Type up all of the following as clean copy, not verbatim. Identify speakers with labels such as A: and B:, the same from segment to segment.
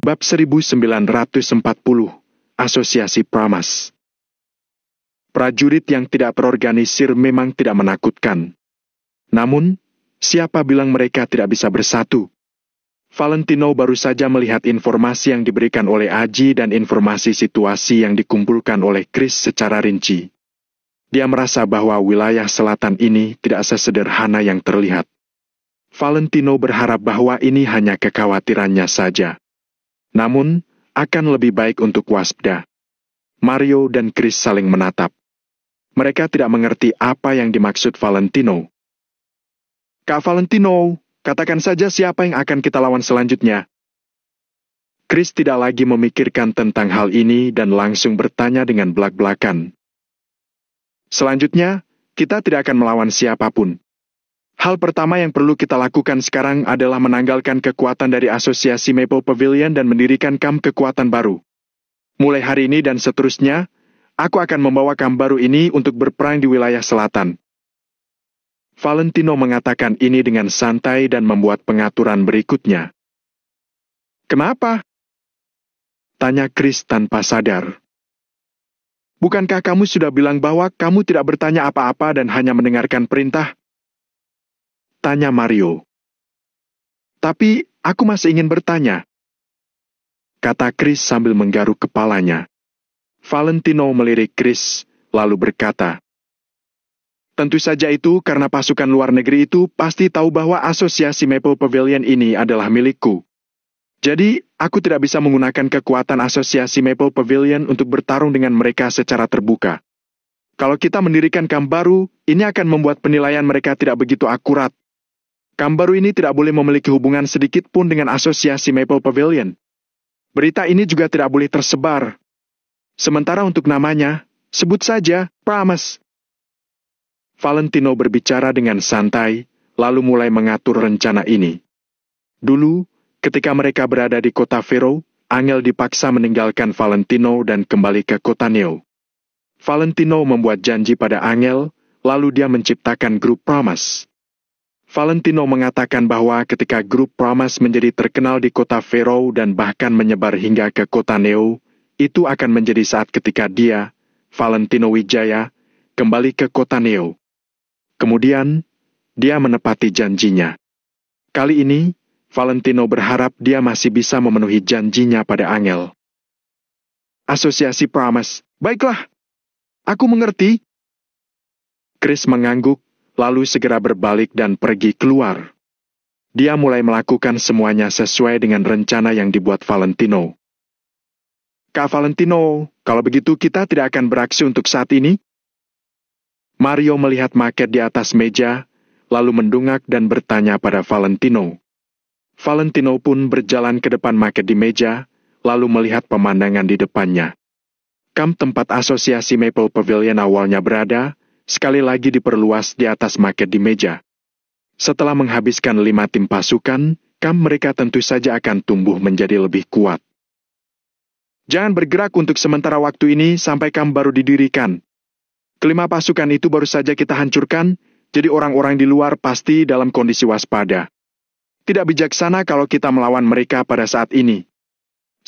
A: Bab 1940, Asosiasi Pramas. Prajurit yang tidak terorganisir memang tidak menakutkan. Namun, siapa bilang mereka tidak bisa bersatu? Valentino baru saja melihat informasi yang diberikan oleh Aji dan informasi situasi yang dikumpulkan oleh Chris secara rinci. Dia merasa bahwa wilayah selatan ini tidak sesederhana yang terlihat. Valentino berharap bahwa ini hanya kekhawatirannya saja. Namun, akan lebih baik untuk waspada. Mario dan Chris saling menatap. Mereka tidak mengerti apa yang dimaksud Valentino. Kak Valentino, katakan saja siapa yang akan kita lawan selanjutnya. Chris tidak lagi memikirkan tentang hal ini dan langsung bertanya dengan belak-belakan. Selanjutnya, kita tidak akan melawan siapapun. Hal pertama yang perlu kita lakukan sekarang adalah menanggalkan kekuatan dari Asosiasi Maple Pavilion dan mendirikan kamp kekuatan baru. Mulai hari ini dan seterusnya, aku akan membawa kamp baru ini untuk berperang di wilayah selatan. Valentino mengatakan ini dengan santai dan membuat pengaturan berikutnya. Kenapa? Tanya Chris tanpa sadar. Bukankah kamu sudah bilang bahwa kamu tidak bertanya apa-apa dan hanya mendengarkan perintah? Tanya Mario. Tapi, aku masih ingin bertanya. Kata Chris sambil menggaruk kepalanya. Valentino melirik Chris, lalu berkata, tentu saja itu karena pasukan luar negeri itu pasti tahu bahwa Asosiasi Maple Pavilion ini adalah milikku. Jadi, aku tidak bisa menggunakan kekuatan Asosiasi Maple Pavilion untuk bertarung dengan mereka secara terbuka. Kalau kita mendirikan kamp baru, ini akan membuat penilaian mereka tidak begitu akurat. Kamp baru ini tidak boleh memiliki hubungan sedikit pun dengan Asosiasi Maple Pavilion. Berita ini juga tidak boleh tersebar. Sementara untuk namanya, sebut saja Pramas. Valentino berbicara dengan santai, lalu mulai mengatur rencana ini. Dulu, ketika mereka berada di kota Vero, Angel dipaksa meninggalkan Valentino dan kembali ke kota Neo. Valentino membuat janji pada Angel, lalu dia menciptakan grup Pramas. Valentino mengatakan bahwa ketika grup Pramas menjadi terkenal di kota Vero dan bahkan menyebar hingga ke kota Neo, itu akan menjadi saat ketika dia, Valentino Wijaya, kembali ke kota Neo. Kemudian, dia menepati janjinya. Kali ini, Valentino berharap dia masih bisa memenuhi janjinya pada Angel. Asosiasi Pramas, baiklah. Aku mengerti. Chris mengangguk, lalu segera berbalik dan pergi keluar. Dia mulai melakukan semuanya sesuai dengan rencana yang dibuat Valentino. Kak Valentino, kalau begitu kita tidak akan beraksi untuk saat ini? Mario melihat maket di atas meja, lalu mendungak dan bertanya pada Valentino. Valentino pun berjalan ke depan maket di meja, lalu melihat pemandangan di depannya. Kamp tempat Asosiasi Maple Pavilion awalnya berada, sekali lagi diperluas di atas maket di meja. Setelah menghabiskan 5 tim pasukan, kamp mereka tentu saja akan tumbuh menjadi lebih kuat. Jangan bergerak untuk sementara waktu ini sampai kamp baru didirikan. Kelima pasukan itu baru saja kita hancurkan, jadi orang-orang di luar pasti dalam kondisi waspada. Tidak bijaksana kalau kita melawan mereka pada saat ini.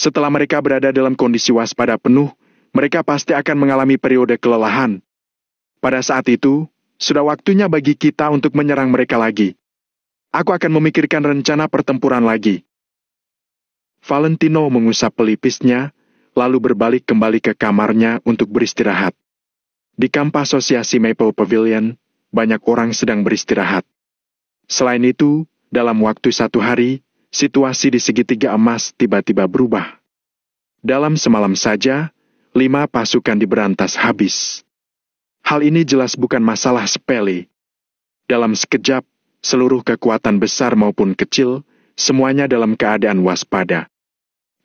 A: Setelah mereka berada dalam kondisi waspada penuh, mereka pasti akan mengalami periode kelelahan. Pada saat itu, sudah waktunya bagi kita untuk menyerang mereka lagi. Aku akan memikirkan rencana pertempuran lagi. Valentino mengusap pelipisnya, lalu berbalik kembali ke kamarnya untuk beristirahat. Di kamp Asosiasi Maple Pavilion, banyak orang sedang beristirahat. Selain itu, dalam waktu 1 hari, situasi di segitiga emas tiba-tiba berubah. Dalam semalam saja, 5 pasukan diberantas habis. Hal ini jelas bukan masalah sepele. Dalam sekejap, seluruh kekuatan besar maupun kecil, semuanya dalam keadaan waspada.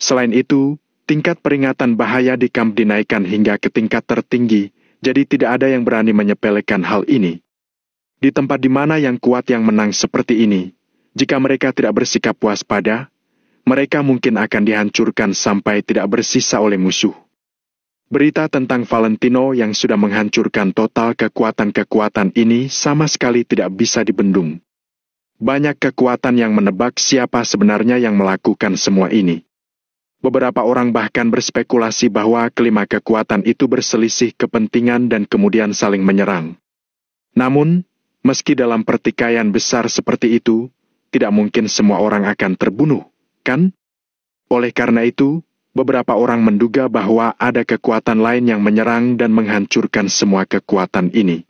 A: Selain itu, tingkat peringatan bahaya di kamp dinaikkan hingga ke tingkat tertinggi, jadi tidak ada yang berani menyepelekan hal ini. Di tempat di mana yang kuat yang menang seperti ini, jika mereka tidak bersikap waspada, mereka mungkin akan dihancurkan sampai tidak bersisa oleh musuh. Berita tentang Valentino yang sudah menghancurkan total kekuatan-kekuatan ini sama sekali tidak bisa dibendung. Banyak kekuatan yang menebak siapa sebenarnya yang melakukan semua ini. Beberapa orang bahkan berspekulasi bahwa kelima kekuatan itu berselisih kepentingan dan kemudian saling menyerang. Namun, meski dalam pertikaian besar seperti itu, tidak mungkin semua orang akan terbunuh, kan? Oleh karena itu, beberapa orang menduga bahwa ada kekuatan lain yang menyerang dan menghancurkan semua kekuatan ini.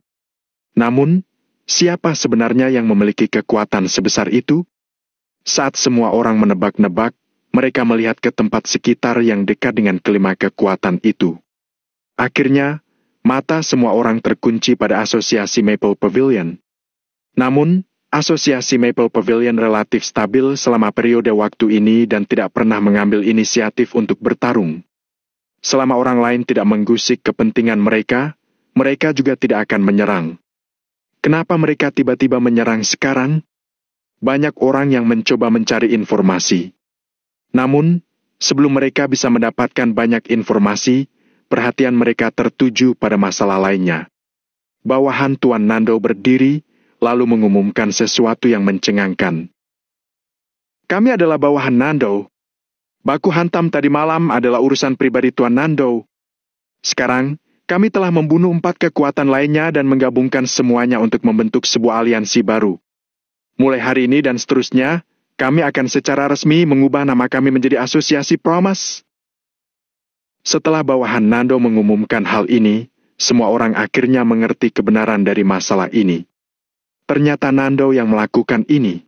A: Namun, siapa sebenarnya yang memiliki kekuatan sebesar itu? Saat semua orang menebak-nebak, mereka melihat ke tempat sekitar yang dekat dengan kelima kekuatan itu. Akhirnya, mata semua orang terkunci pada asosiasi Maple Pavilion. Namun, asosiasi Maple Pavilion relatif stabil selama periode waktu ini dan tidak pernah mengambil inisiatif untuk bertarung. Selama orang lain tidak menggusik kepentingan mereka, mereka juga tidak akan menyerang. Kenapa mereka tiba-tiba menyerang sekarang? Banyak orang yang mencoba mencari informasi. Namun, sebelum mereka bisa mendapatkan banyak informasi, perhatian mereka tertuju pada masalah lainnya. Bawahan Tuan Nando berdiri, lalu mengumumkan sesuatu yang mencengangkan. Kami adalah bawahan Nando. Baku hantam tadi malam adalah urusan pribadi Tuan Nando. Sekarang, kami telah membunuh 4 kekuatan lainnya dan menggabungkan semuanya untuk membentuk sebuah aliansi baru. Mulai hari ini dan seterusnya, kami akan secara resmi mengubah nama kami menjadi Asosiasi Promise. Setelah bawahan Nando mengumumkan hal ini, semua orang akhirnya mengerti kebenaran dari masalah ini. Ternyata Nando yang melakukan ini.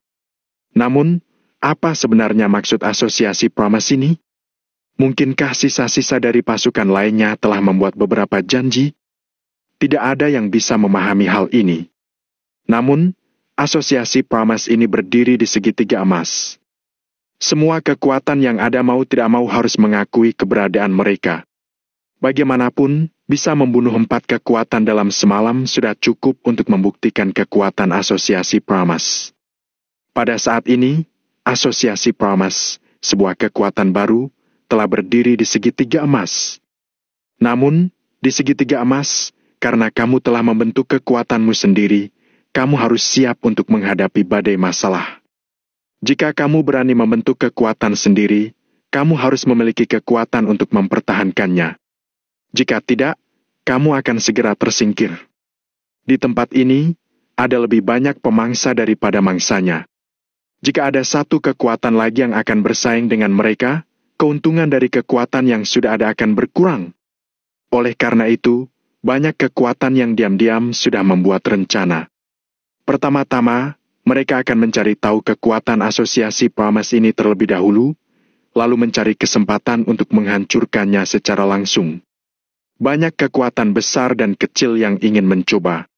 A: Namun, apa sebenarnya maksud Asosiasi Promise ini? Mungkinkah sisa-sisa dari pasukan lainnya telah membuat beberapa janji? Tidak ada yang bisa memahami hal ini. Namun, Asosiasi Promise ini berdiri di segitiga emas. Semua kekuatan yang ada mau tidak mau harus mengakui keberadaan mereka. Bagaimanapun, bisa membunuh 4 kekuatan dalam semalam sudah cukup untuk membuktikan kekuatan Asosiasi Promise. Pada saat ini, Asosiasi Promise, sebuah kekuatan baru, telah berdiri di segitiga emas. Namun, di segitiga emas, karena kamu telah membentuk kekuatanmu sendiri, kamu harus siap untuk menghadapi badai masalah. Jika kamu berani membentuk kekuatan sendiri, kamu harus memiliki kekuatan untuk mempertahankannya. Jika tidak, kamu akan segera tersingkir. Di tempat ini, ada lebih banyak pemangsa daripada mangsanya. Jika ada satu kekuatan lagi yang akan bersaing dengan mereka, keuntungan dari kekuatan yang sudah ada akan berkurang. Oleh karena itu, banyak kekuatan yang diam-diam sudah membuat rencana. Pertama-tama, mereka akan mencari tahu kekuatan Asosiasi Promise ini terlebih dahulu, lalu mencari kesempatan untuk menghancurkannya secara langsung. Banyak kekuatan besar dan kecil yang ingin mencoba.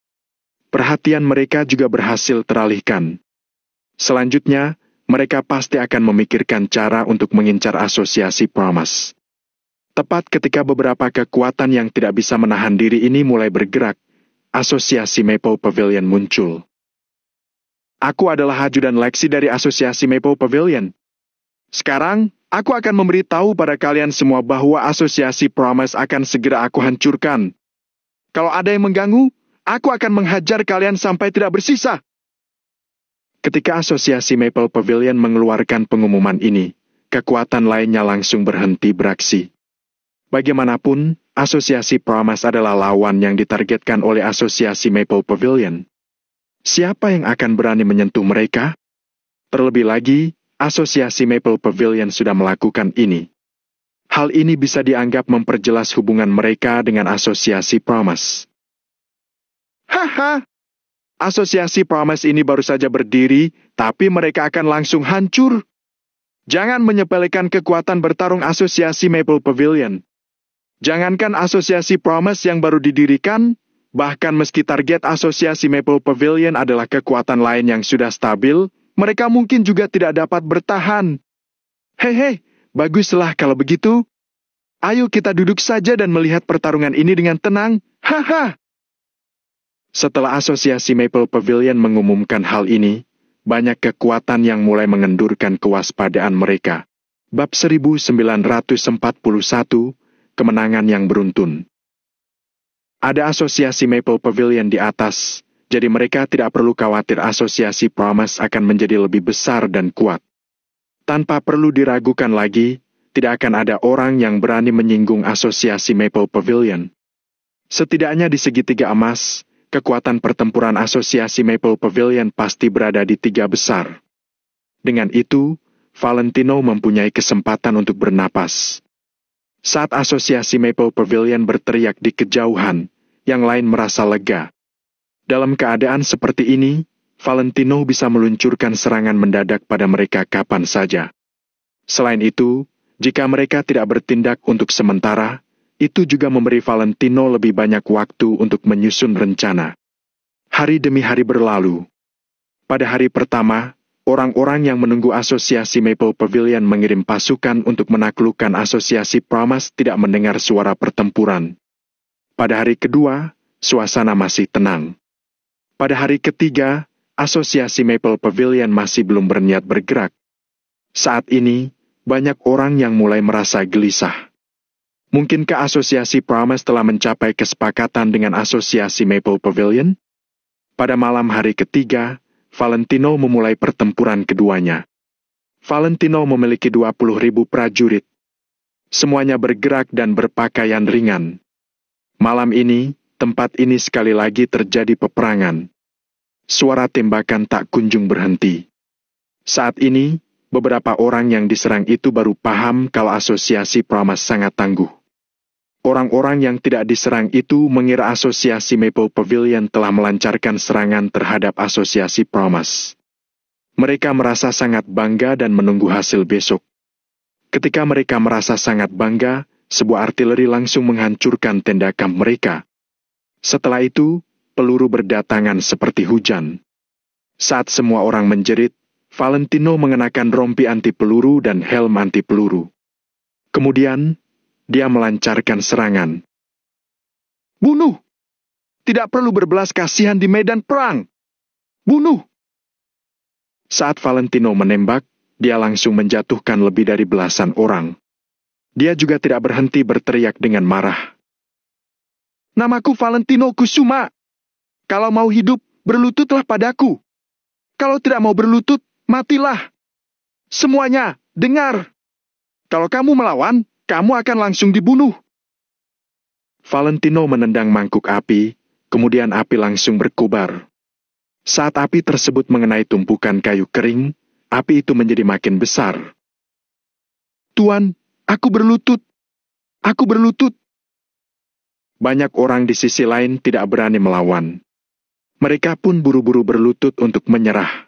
A: Perhatian mereka juga berhasil teralihkan. Selanjutnya, mereka pasti akan memikirkan cara untuk mengincar Asosiasi Promise. Tepat ketika beberapa kekuatan yang tidak bisa menahan diri ini mulai bergerak, Asosiasi Maple Pavilion muncul. Aku adalah ajudan Lexi dari Asosiasi Maple Pavilion. Sekarang, aku akan memberitahu pada kalian semua bahwa Asosiasi Promise akan segera aku hancurkan. Kalau ada yang mengganggu, aku akan menghajar kalian sampai tidak bersisa. Ketika Asosiasi Maple Pavilion mengeluarkan pengumuman ini, kekuatan lainnya langsung berhenti beraksi. Bagaimanapun, Asosiasi Promise adalah lawan yang ditargetkan oleh Asosiasi Maple Pavilion. Siapa yang akan berani menyentuh mereka? Terlebih lagi, Asosiasi Maple Pavilion sudah melakukan ini. Hal ini bisa dianggap memperjelas hubungan mereka dengan Asosiasi Promise. Haha! Asosiasi Promise ini baru saja berdiri, tapi mereka akan langsung hancur. Jangan menyepelekan kekuatan bertarung Asosiasi Maple Pavilion. Jangankan Asosiasi Promise yang baru didirikan, bahkan meski target Asosiasi Maple Pavilion adalah kekuatan lain yang sudah stabil, mereka mungkin juga tidak dapat bertahan. Hei, baguslah kalau begitu. Ayo kita duduk saja dan melihat pertarungan ini dengan tenang. Haha! Setelah Asosiasi Maple Pavilion mengumumkan hal ini, banyak kekuatan yang mulai mengendurkan kewaspadaan mereka. Bab 1941, Kemenangan yang Beruntun. Ada Asosiasi Maple Pavilion di atas, jadi mereka tidak perlu khawatir Asosiasi Promise akan menjadi lebih besar dan kuat. Tanpa perlu diragukan lagi, tidak akan ada orang yang berani menyinggung asosiasi Maple Pavilion. Setidaknya di segitiga emas, kekuatan pertempuran asosiasi Maple Pavilion pasti berada di 3 besar. Dengan itu, Valentino mempunyai kesempatan untuk bernapas. Saat asosiasi Maple Pavilion berteriak di kejauhan, yang lain merasa lega. Dalam keadaan seperti ini, Valentino bisa meluncurkan serangan mendadak pada mereka kapan saja. Selain itu, jika mereka tidak bertindak untuk sementara, itu juga memberi Valentino lebih banyak waktu untuk menyusun rencana. Hari demi hari berlalu. Pada hari pertama, orang-orang yang menunggu asosiasi Maple Pavilion mengirim pasukan untuk menaklukkan asosiasi Pramas tidak mendengar suara pertempuran. Pada hari kedua, suasana masih tenang. Pada hari ketiga, asosiasi Maple Pavilion masih belum berniat bergerak. Saat ini, banyak orang yang mulai merasa gelisah. Mungkinkah asosiasi Pramas telah mencapai kesepakatan dengan asosiasi Maple Pavilion? Pada malam hari ketiga, Valentino memulai pertempuran keduanya. Valentino memiliki 20.000 prajurit. Semuanya bergerak dan berpakaian ringan. Malam ini, tempat ini sekali lagi terjadi peperangan. Suara tembakan tak kunjung berhenti. Saat ini, beberapa orang yang diserang itu baru paham kalau asosiasi Pramas sangat tangguh. Orang-orang yang tidak diserang itu mengira asosiasi Maple Pavilion telah melancarkan serangan terhadap asosiasi Pramas. Mereka merasa sangat bangga dan menunggu hasil besok. Ketika mereka merasa sangat bangga, sebuah artileri langsung menghancurkan tenda kamp mereka. Setelah itu, peluru berdatangan seperti hujan. Saat semua orang menjerit, Valentino mengenakan rompi anti peluru dan helm anti peluru. Kemudian, dia melancarkan serangan. Bunuh! Tidak perlu berbelas kasihan di medan perang! Bunuh! Saat Valentino menembak, dia langsung menjatuhkan lebih dari belasan orang. Dia juga tidak berhenti berteriak dengan marah. Namaku Valentino Kusuma. Kalau mau hidup, berlututlah padaku. Kalau tidak mau berlutut, matilah. Semuanya, dengar. Kalau kamu melawan, kamu akan langsung dibunuh. Valentino menendang mangkuk api, kemudian api langsung berkobar. Saat api tersebut mengenai tumpukan kayu kering, api itu menjadi makin besar. Tuan, aku berlutut. Aku berlutut. Banyak orang di sisi lain tidak berani melawan. Mereka pun buru-buru berlutut untuk menyerah.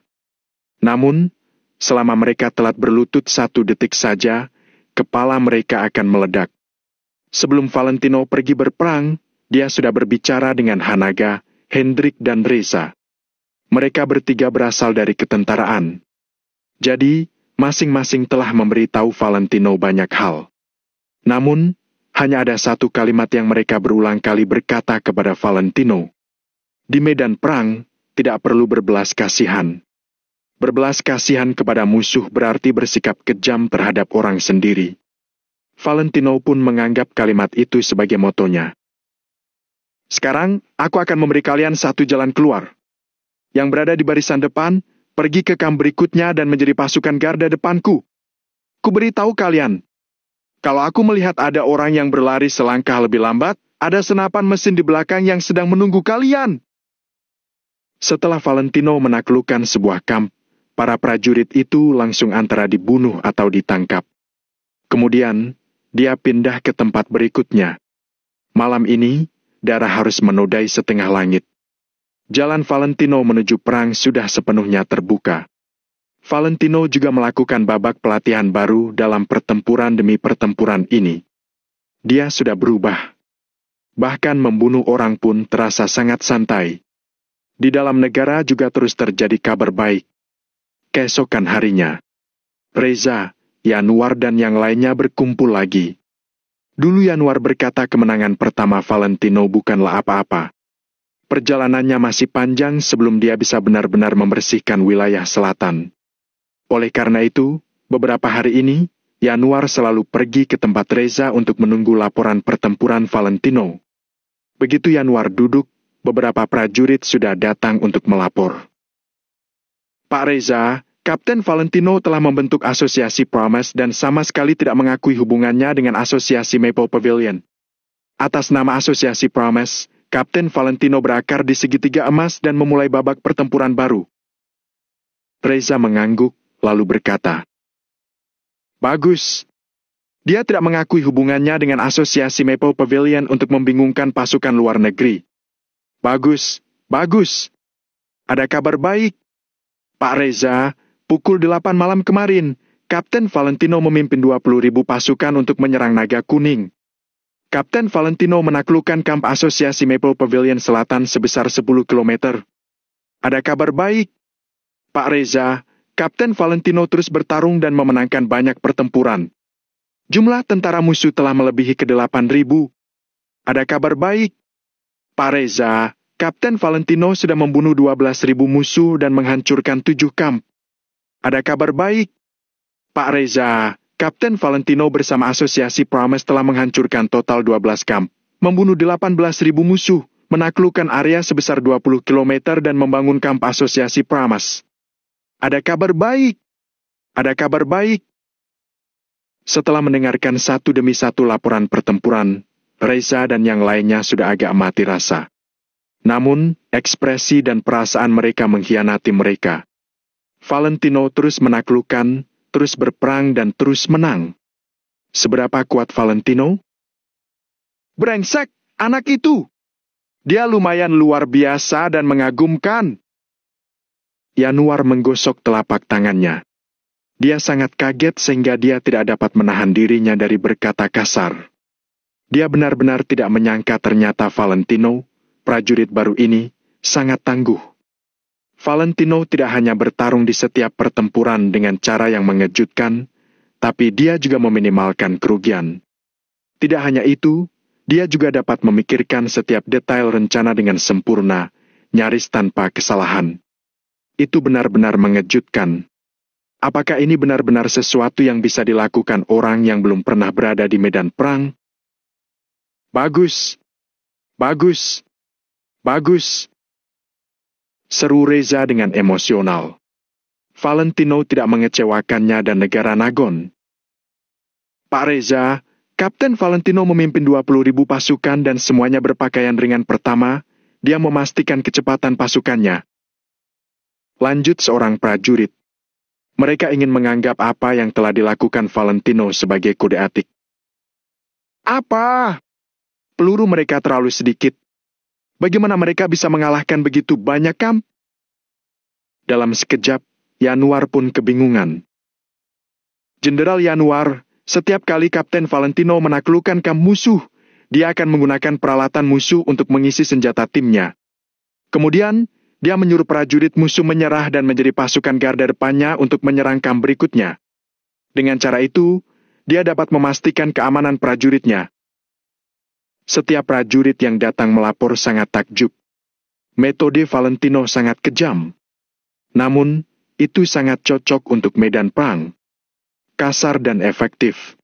A: Namun, selama mereka telat berlutut 1 detik saja, kepala mereka akan meledak. Sebelum Valentino pergi berperang, dia sudah berbicara dengan Hanaga, Hendrik dan Reza. Mereka bertiga berasal dari ketentaraan. Jadi, masing-masing telah memberitahu Valentino banyak hal. Namun, hanya ada 1 kalimat yang mereka berulang kali berkata kepada Valentino. Di medan perang, tidak perlu berbelas kasihan. Berbelas kasihan kepada musuh berarti bersikap kejam terhadap orang sendiri. Valentino pun menganggap kalimat itu sebagai motonya. Sekarang, aku akan memberi kalian 1 jalan keluar. Yang berada di barisan depan, pergi ke kamp berikutnya dan menjadi pasukan garda depanku. Kuberitahu kalian, kalau aku melihat ada orang yang berlari selangkah lebih lambat, ada senapan mesin di belakang yang sedang menunggu kalian. Setelah Valentino menaklukkan sebuah kamp, para prajurit itu langsung antara dibunuh atau ditangkap. Kemudian, dia pindah ke tempat berikutnya. Malam ini, darah harus menodai setengah langit. Jalan Valentino menuju perang sudah sepenuhnya terbuka. Valentino juga melakukan babak pelatihan baru dalam pertempuran demi pertempuran ini. Dia sudah berubah. Bahkan membunuh orang pun terasa sangat santai. Di dalam negara juga terus terjadi kabar baik. Keesokan harinya, Reza, Yanuar dan yang lainnya berkumpul lagi. Dulu Yanuar berkata kemenangan pertama Valentino bukanlah apa-apa. Perjalanannya masih panjang sebelum dia bisa benar-benar membersihkan wilayah selatan. Oleh karena itu, beberapa hari ini, Yanuar selalu pergi ke tempat Reza untuk menunggu laporan pertempuran Valentino. Begitu Yanuar duduk, beberapa prajurit sudah datang untuk melapor. Pak Reza, Kapten Valentino telah membentuk asosiasi Promise dan sama sekali tidak mengakui hubungannya dengan asosiasi Maple Pavilion. Atas nama asosiasi Promise, Kapten Valentino berakar di segitiga emas dan memulai babak pertempuran baru. Reza mengangguk, lalu berkata, "Bagus. Dia tidak mengakui hubungannya dengan asosiasi Maple Pavilion untuk membingungkan pasukan luar negeri. Bagus, bagus. Ada kabar baik. Pak Reza, pukul 8 malam kemarin, Kapten Valentino memimpin 20.000 pasukan untuk menyerang Naga Kuning. Kapten Valentino menaklukkan kamp asosiasi Maple Pavilion Selatan sebesar 10 km. Ada kabar baik. Pak Reza, Kapten Valentino terus bertarung dan memenangkan banyak pertempuran. Jumlah tentara musuh telah melebihi ke 8.000. Ada kabar baik. Pak Reza, Kapten Valentino sudah membunuh 12.000 musuh dan menghancurkan 7 kamp. Ada kabar baik. Pak Reza, Kapten Valentino bersama asosiasi Promise telah menghancurkan total 12 kamp, membunuh 18.000 musuh, menaklukkan area sebesar 20 km dan membangun kamp asosiasi Promise. Ada kabar baik. Ada kabar baik. Setelah mendengarkan satu demi satu laporan pertempuran, Reza dan yang lainnya sudah agak mati rasa. Namun, ekspresi dan perasaan mereka mengkhianati mereka. Valentino terus menaklukkan, terus berperang dan terus menang. Seberapa kuat Valentino? Brengsek, anak itu! Dia lumayan luar biasa dan mengagumkan. Yanuar menggosok telapak tangannya. Dia sangat kaget sehingga dia tidak dapat menahan dirinya dari berkata kasar. Dia benar-benar tidak menyangka ternyata Valentino, prajurit baru ini, sangat tangguh. Valentino tidak hanya bertarung di setiap pertempuran dengan cara yang mengejutkan, tapi dia juga meminimalkan kerugian. Tidak hanya itu, dia juga dapat memikirkan setiap detail rencana dengan sempurna, nyaris tanpa kesalahan. Itu benar-benar mengejutkan. Apakah ini benar-benar sesuatu yang bisa dilakukan orang yang belum pernah berada di medan perang? Bagus, bagus, bagus, seru Reza dengan emosional. Valentino tidak mengecewakannya dan negara Nagon. Pak Reza, Kapten Valentino memimpin 20.000 pasukan dan semuanya berpakaian ringan pertama, dia memastikan kecepatan pasukannya. Lanjut seorang prajurit. Mereka ingin menganggap apa yang telah dilakukan Valentino sebagai kode etik. Apa? Peluru mereka terlalu sedikit. Bagaimana mereka bisa mengalahkan begitu banyak kamp? Dalam sekejap, Yanuar pun kebingungan. Jenderal Yanuar, setiap kali Kapten Valentino menaklukkan kamp musuh, dia akan menggunakan peralatan musuh untuk mengisi senjata timnya. Kemudian, dia menyuruh prajurit musuh menyerah dan menjadi pasukan garda depannya untuk menyerang kamp berikutnya. Dengan cara itu, dia dapat memastikan keamanan prajuritnya. Setiap prajurit yang datang melapor sangat takjub. Metode Valentino sangat kejam. Namun, itu sangat cocok untuk medan perang. Kasar dan efektif.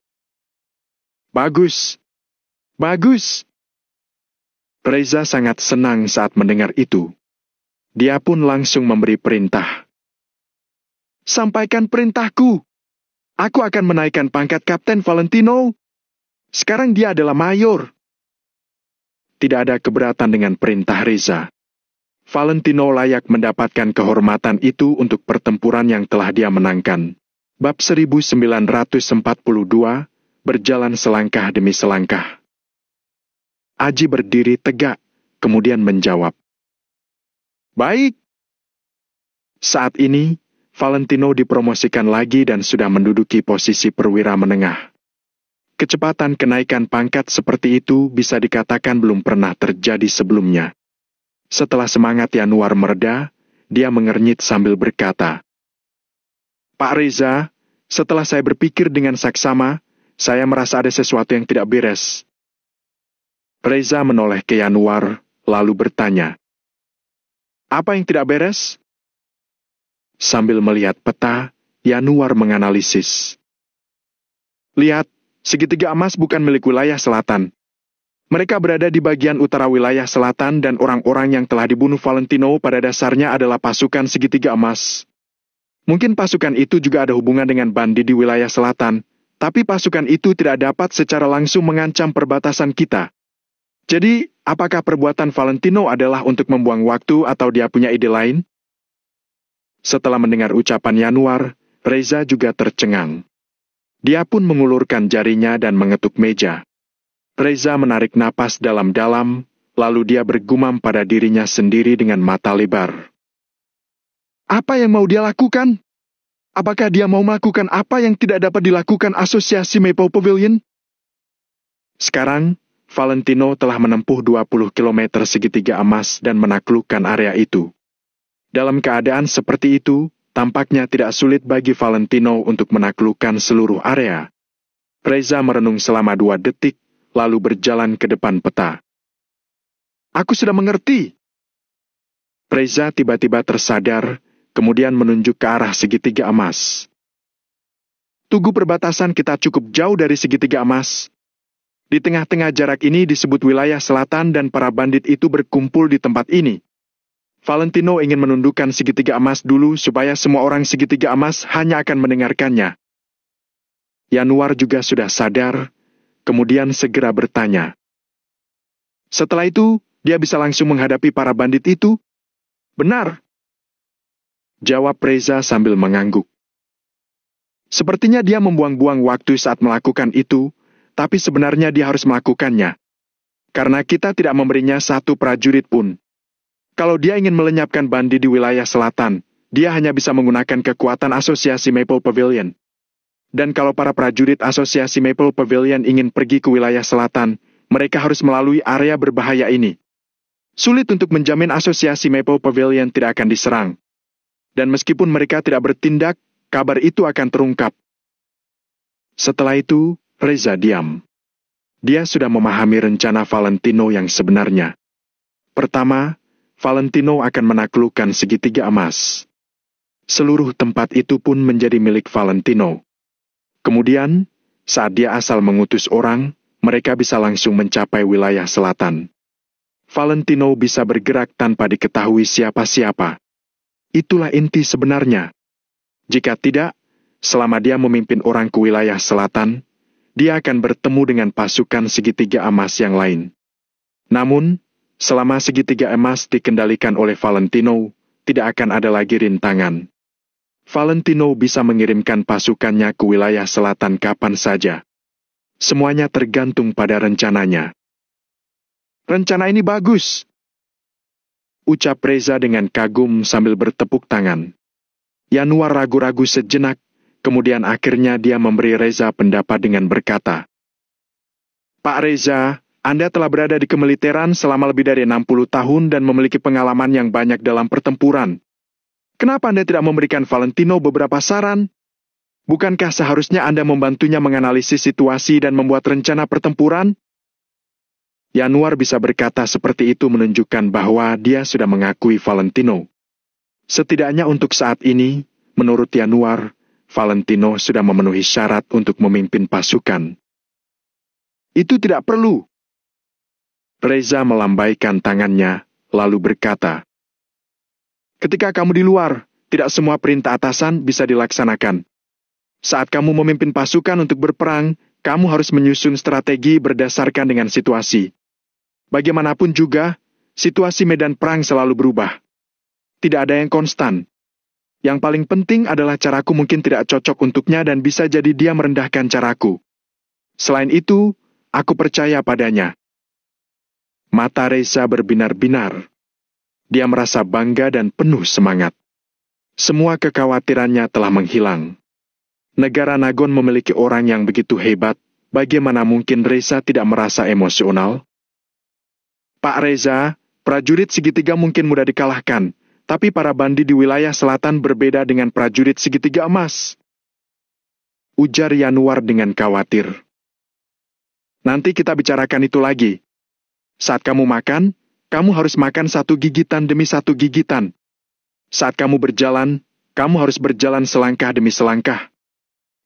A: Bagus. Bagus. Reza sangat senang saat mendengar itu. Dia pun langsung memberi perintah. Sampaikan perintahku. Aku akan menaikkan pangkat Kapten Valentino. Sekarang dia adalah mayor. Tidak ada keberatan dengan perintah Reza. Valentino layak mendapatkan kehormatan itu untuk pertempuran yang telah dia menangkan. Bab 1942, berjalan selangkah demi selangkah. Aji berdiri tegak, kemudian menjawab. Baik. Saat ini, Valentino dipromosikan lagi dan sudah menduduki posisi perwira menengah. Kecepatan kenaikan pangkat seperti itu bisa dikatakan belum pernah terjadi sebelumnya. Setelah semangat Yanuar mereda, dia mengernyit sambil berkata, Pak Reza, setelah saya berpikir dengan saksama, saya merasa ada sesuatu yang tidak beres. Reza menoleh ke Yanuar, lalu bertanya, apa yang tidak beres? Sambil melihat peta, Yanuar menganalisis. Lihat, segitiga emas bukan milik wilayah selatan. Mereka berada di bagian utara wilayah selatan dan orang-orang yang telah dibunuh Valentino pada dasarnya adalah pasukan segitiga emas. Mungkin pasukan itu juga ada hubungan dengan bandi di wilayah selatan, tapi pasukan itu tidak dapat secara langsung mengancam perbatasan kita. Jadi, apakah perbuatan Valentino adalah untuk membuang waktu atau dia punya ide lain? Setelah mendengar ucapan Yanuar, Reza juga tercengang. Dia pun mengulurkan jarinya dan mengetuk meja. Reza menarik napas dalam-dalam, lalu dia bergumam pada dirinya sendiri dengan mata lebar. Apa yang mau dia lakukan? Apakah dia mau melakukan apa yang tidak dapat dilakukan Asosiasi Maple Pavilion? Sekarang, Valentino telah menempuh 20 km segitiga emas dan menaklukkan area itu. Dalam keadaan seperti itu, tampaknya tidak sulit bagi Valentino untuk menaklukkan seluruh area. Reza merenung selama 2 detik, lalu berjalan ke depan peta. Aku sudah mengerti. Reza tiba-tiba tersadar, kemudian menunjuk ke arah segitiga emas. Tugu perbatasan kita cukup jauh dari segitiga emas. Di tengah-tengah jarak ini disebut wilayah selatan dan para bandit itu berkumpul di tempat ini. Valentino ingin menundukkan segitiga emas dulu supaya semua orang segitiga emas hanya akan mendengarkannya. Yanuar juga sudah sadar, kemudian segera bertanya. Setelah itu, dia bisa langsung menghadapi para bandit itu? Benar. Jawab Reza sambil mengangguk. Sepertinya dia membuang-buang waktu saat melakukan itu, tapi sebenarnya dia harus melakukannya. Karena kita tidak memberinya satu prajurit pun. Kalau dia ingin melenyapkan bandi di wilayah selatan, dia hanya bisa menggunakan kekuatan Asosiasi Maple Pavilion. Dan kalau para prajurit Asosiasi Maple Pavilion ingin pergi ke wilayah selatan, mereka harus melalui area berbahaya ini. Sulit untuk menjamin Asosiasi Maple Pavilion tidak akan diserang. Dan meskipun mereka tidak bertindak, kabar itu akan terungkap. Setelah itu, Reza diam. Dia sudah memahami rencana Valentino yang sebenarnya. Pertama, Valentino akan menaklukkan segitiga emas. Seluruh tempat itu pun menjadi milik Valentino. Kemudian, saat dia asal mengutus orang, mereka bisa langsung mencapai wilayah selatan. Valentino bisa bergerak tanpa diketahui siapa-siapa. Itulah inti sebenarnya. Jika tidak, selama dia memimpin orang ke wilayah selatan, dia akan bertemu dengan pasukan segitiga emas yang lain. Namun, selama segitiga emas dikendalikan oleh Valentino, tidak akan ada lagi rintangan. Valentino bisa mengirimkan pasukannya ke wilayah selatan kapan saja. Semuanya tergantung pada rencananya. Rencana ini bagus, ucap Reza dengan kagum sambil bertepuk tangan. Yanuar ragu-ragu sejenak, kemudian akhirnya dia memberi Reza pendapat dengan berkata, Pak Reza, Anda telah berada di kemiliteran selama lebih dari 60 tahun dan memiliki pengalaman yang banyak dalam pertempuran. Kenapa Anda tidak memberikan Valentino beberapa saran? Bukankah seharusnya Anda membantunya menganalisis situasi dan membuat rencana pertempuran? Yanuar bisa berkata seperti itu menunjukkan bahwa dia sudah mengakui Valentino. Setidaknya untuk saat ini, menurut Yanuar, Valentino sudah memenuhi syarat untuk memimpin pasukan. Itu tidak perlu. Reza melambaikan tangannya, lalu berkata, Ketika kamu di luar, tidak semua perintah atasan bisa dilaksanakan. Saat kamu memimpin pasukan untuk berperang, kamu harus menyusun strategi berdasarkan dengan situasi. Bagaimanapun juga, situasi medan perang selalu berubah. Tidak ada yang konstan. Yang paling penting adalah caraku mungkin tidak cocok untuknya dan bisa jadi dia merendahkan caraku. Selain itu, aku percaya padanya. Mata Reza berbinar-binar. Dia merasa bangga dan penuh semangat. Semua kekhawatirannya telah menghilang. Negara Nagon memiliki orang yang begitu hebat, bagaimana mungkin Reza tidak merasa emosional? Pak Reza, prajurit segitiga mungkin mudah dikalahkan, tapi para bandi di wilayah selatan berbeda dengan prajurit segitiga emas. Ujar Yanuar dengan khawatir. Nanti kita bicarakan itu lagi. Saat kamu makan, kamu harus makan satu gigitan demi satu gigitan. Saat kamu berjalan, kamu harus berjalan selangkah demi selangkah.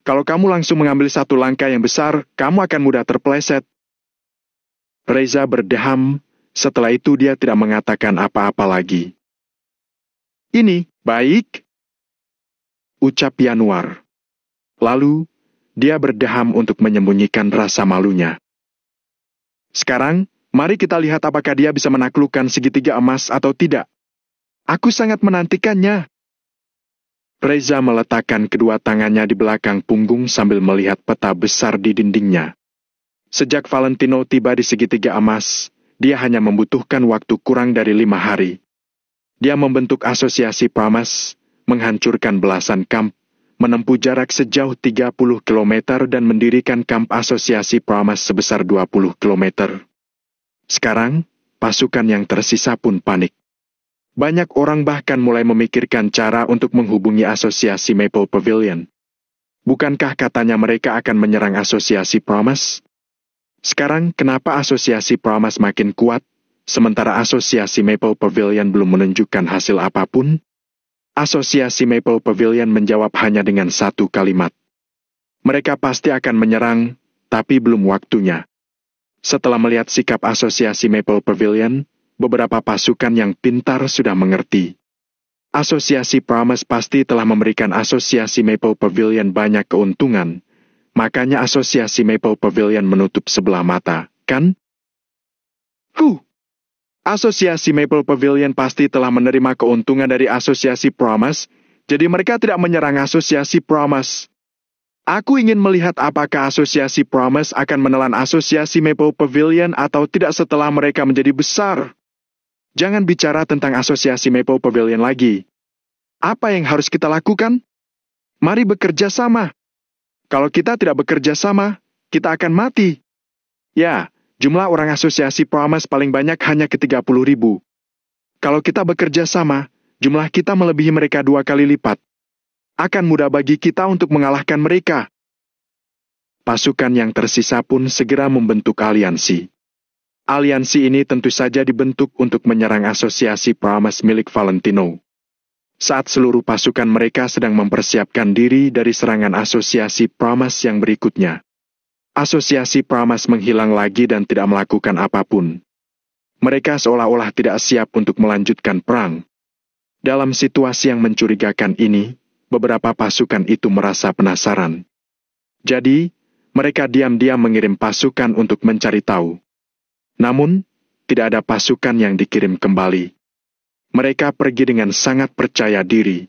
A: Kalau kamu langsung mengambil satu langkah yang besar, kamu akan mudah terpeleset. Reza berdeham, setelah itu dia tidak mengatakan apa-apa lagi. Ini, baik. ucap Yanuar. Lalu, dia berdeham untuk menyembunyikan rasa malunya. Sekarang, mari kita lihat apakah dia bisa menaklukkan segitiga emas atau tidak. Aku sangat menantikannya. Reza meletakkan kedua tangannya di belakang punggung sambil melihat peta besar di dindingnya. Sejak Valentino tiba di segitiga emas, dia hanya membutuhkan waktu kurang dari 5 hari. Dia membentuk asosiasi Pramas, menghancurkan belasan kamp, menempuh jarak sejauh 30 km dan mendirikan kamp asosiasi Pramas sebesar 20 km. Sekarang, pasukan yang tersisa pun panik. Banyak orang bahkan mulai memikirkan cara untuk menghubungi asosiasi Maple Pavilion. Bukankah katanya mereka akan menyerang asosiasi Pramas? Sekarang kenapa asosiasi Pramas makin kuat, sementara asosiasi Maple Pavilion belum menunjukkan hasil apapun? Asosiasi Maple Pavilion menjawab hanya dengan satu kalimat. Mereka pasti akan menyerang, tapi belum waktunya. Setelah melihat sikap asosiasi Maple Pavilion, beberapa pasukan yang pintar sudah mengerti. Asosiasi Pramas pasti telah memberikan asosiasi Maple Pavilion banyak keuntungan, makanya asosiasi Maple Pavilion menutup sebelah mata, kan? Asosiasi Maple Pavilion pasti telah menerima keuntungan dari asosiasi Pramas, jadi mereka tidak menyerang asosiasi Pramas. Aku ingin melihat apakah asosiasi Pramas akan menelan asosiasi Maple Pavilion atau tidak setelah mereka menjadi besar. Jangan bicara tentang asosiasi Maple Pavilion lagi. Apa yang harus kita lakukan? Mari bekerja sama. Kalau kita tidak bekerja sama, kita akan mati. Ya, jumlah orang asosiasi Pramas paling banyak hanya ke-30.000. Kalau kita bekerja sama, jumlah kita melebihi mereka 2 kali lipat. Akan mudah bagi kita untuk mengalahkan mereka. Pasukan yang tersisa pun segera membentuk aliansi. Aliansi ini tentu saja dibentuk untuk menyerang asosiasi Pramas milik Valentino. Saat seluruh pasukan mereka sedang mempersiapkan diri dari serangan asosiasi Pramas yang berikutnya. Asosiasi Pramas menghilang lagi dan tidak melakukan apapun. Mereka seolah-olah tidak siap untuk melanjutkan perang. Dalam situasi yang mencurigakan ini, beberapa pasukan itu merasa penasaran. Jadi, mereka diam-diam mengirim pasukan untuk mencari tahu. Namun, tidak ada pasukan yang dikirim kembali. Mereka pergi dengan sangat percaya diri.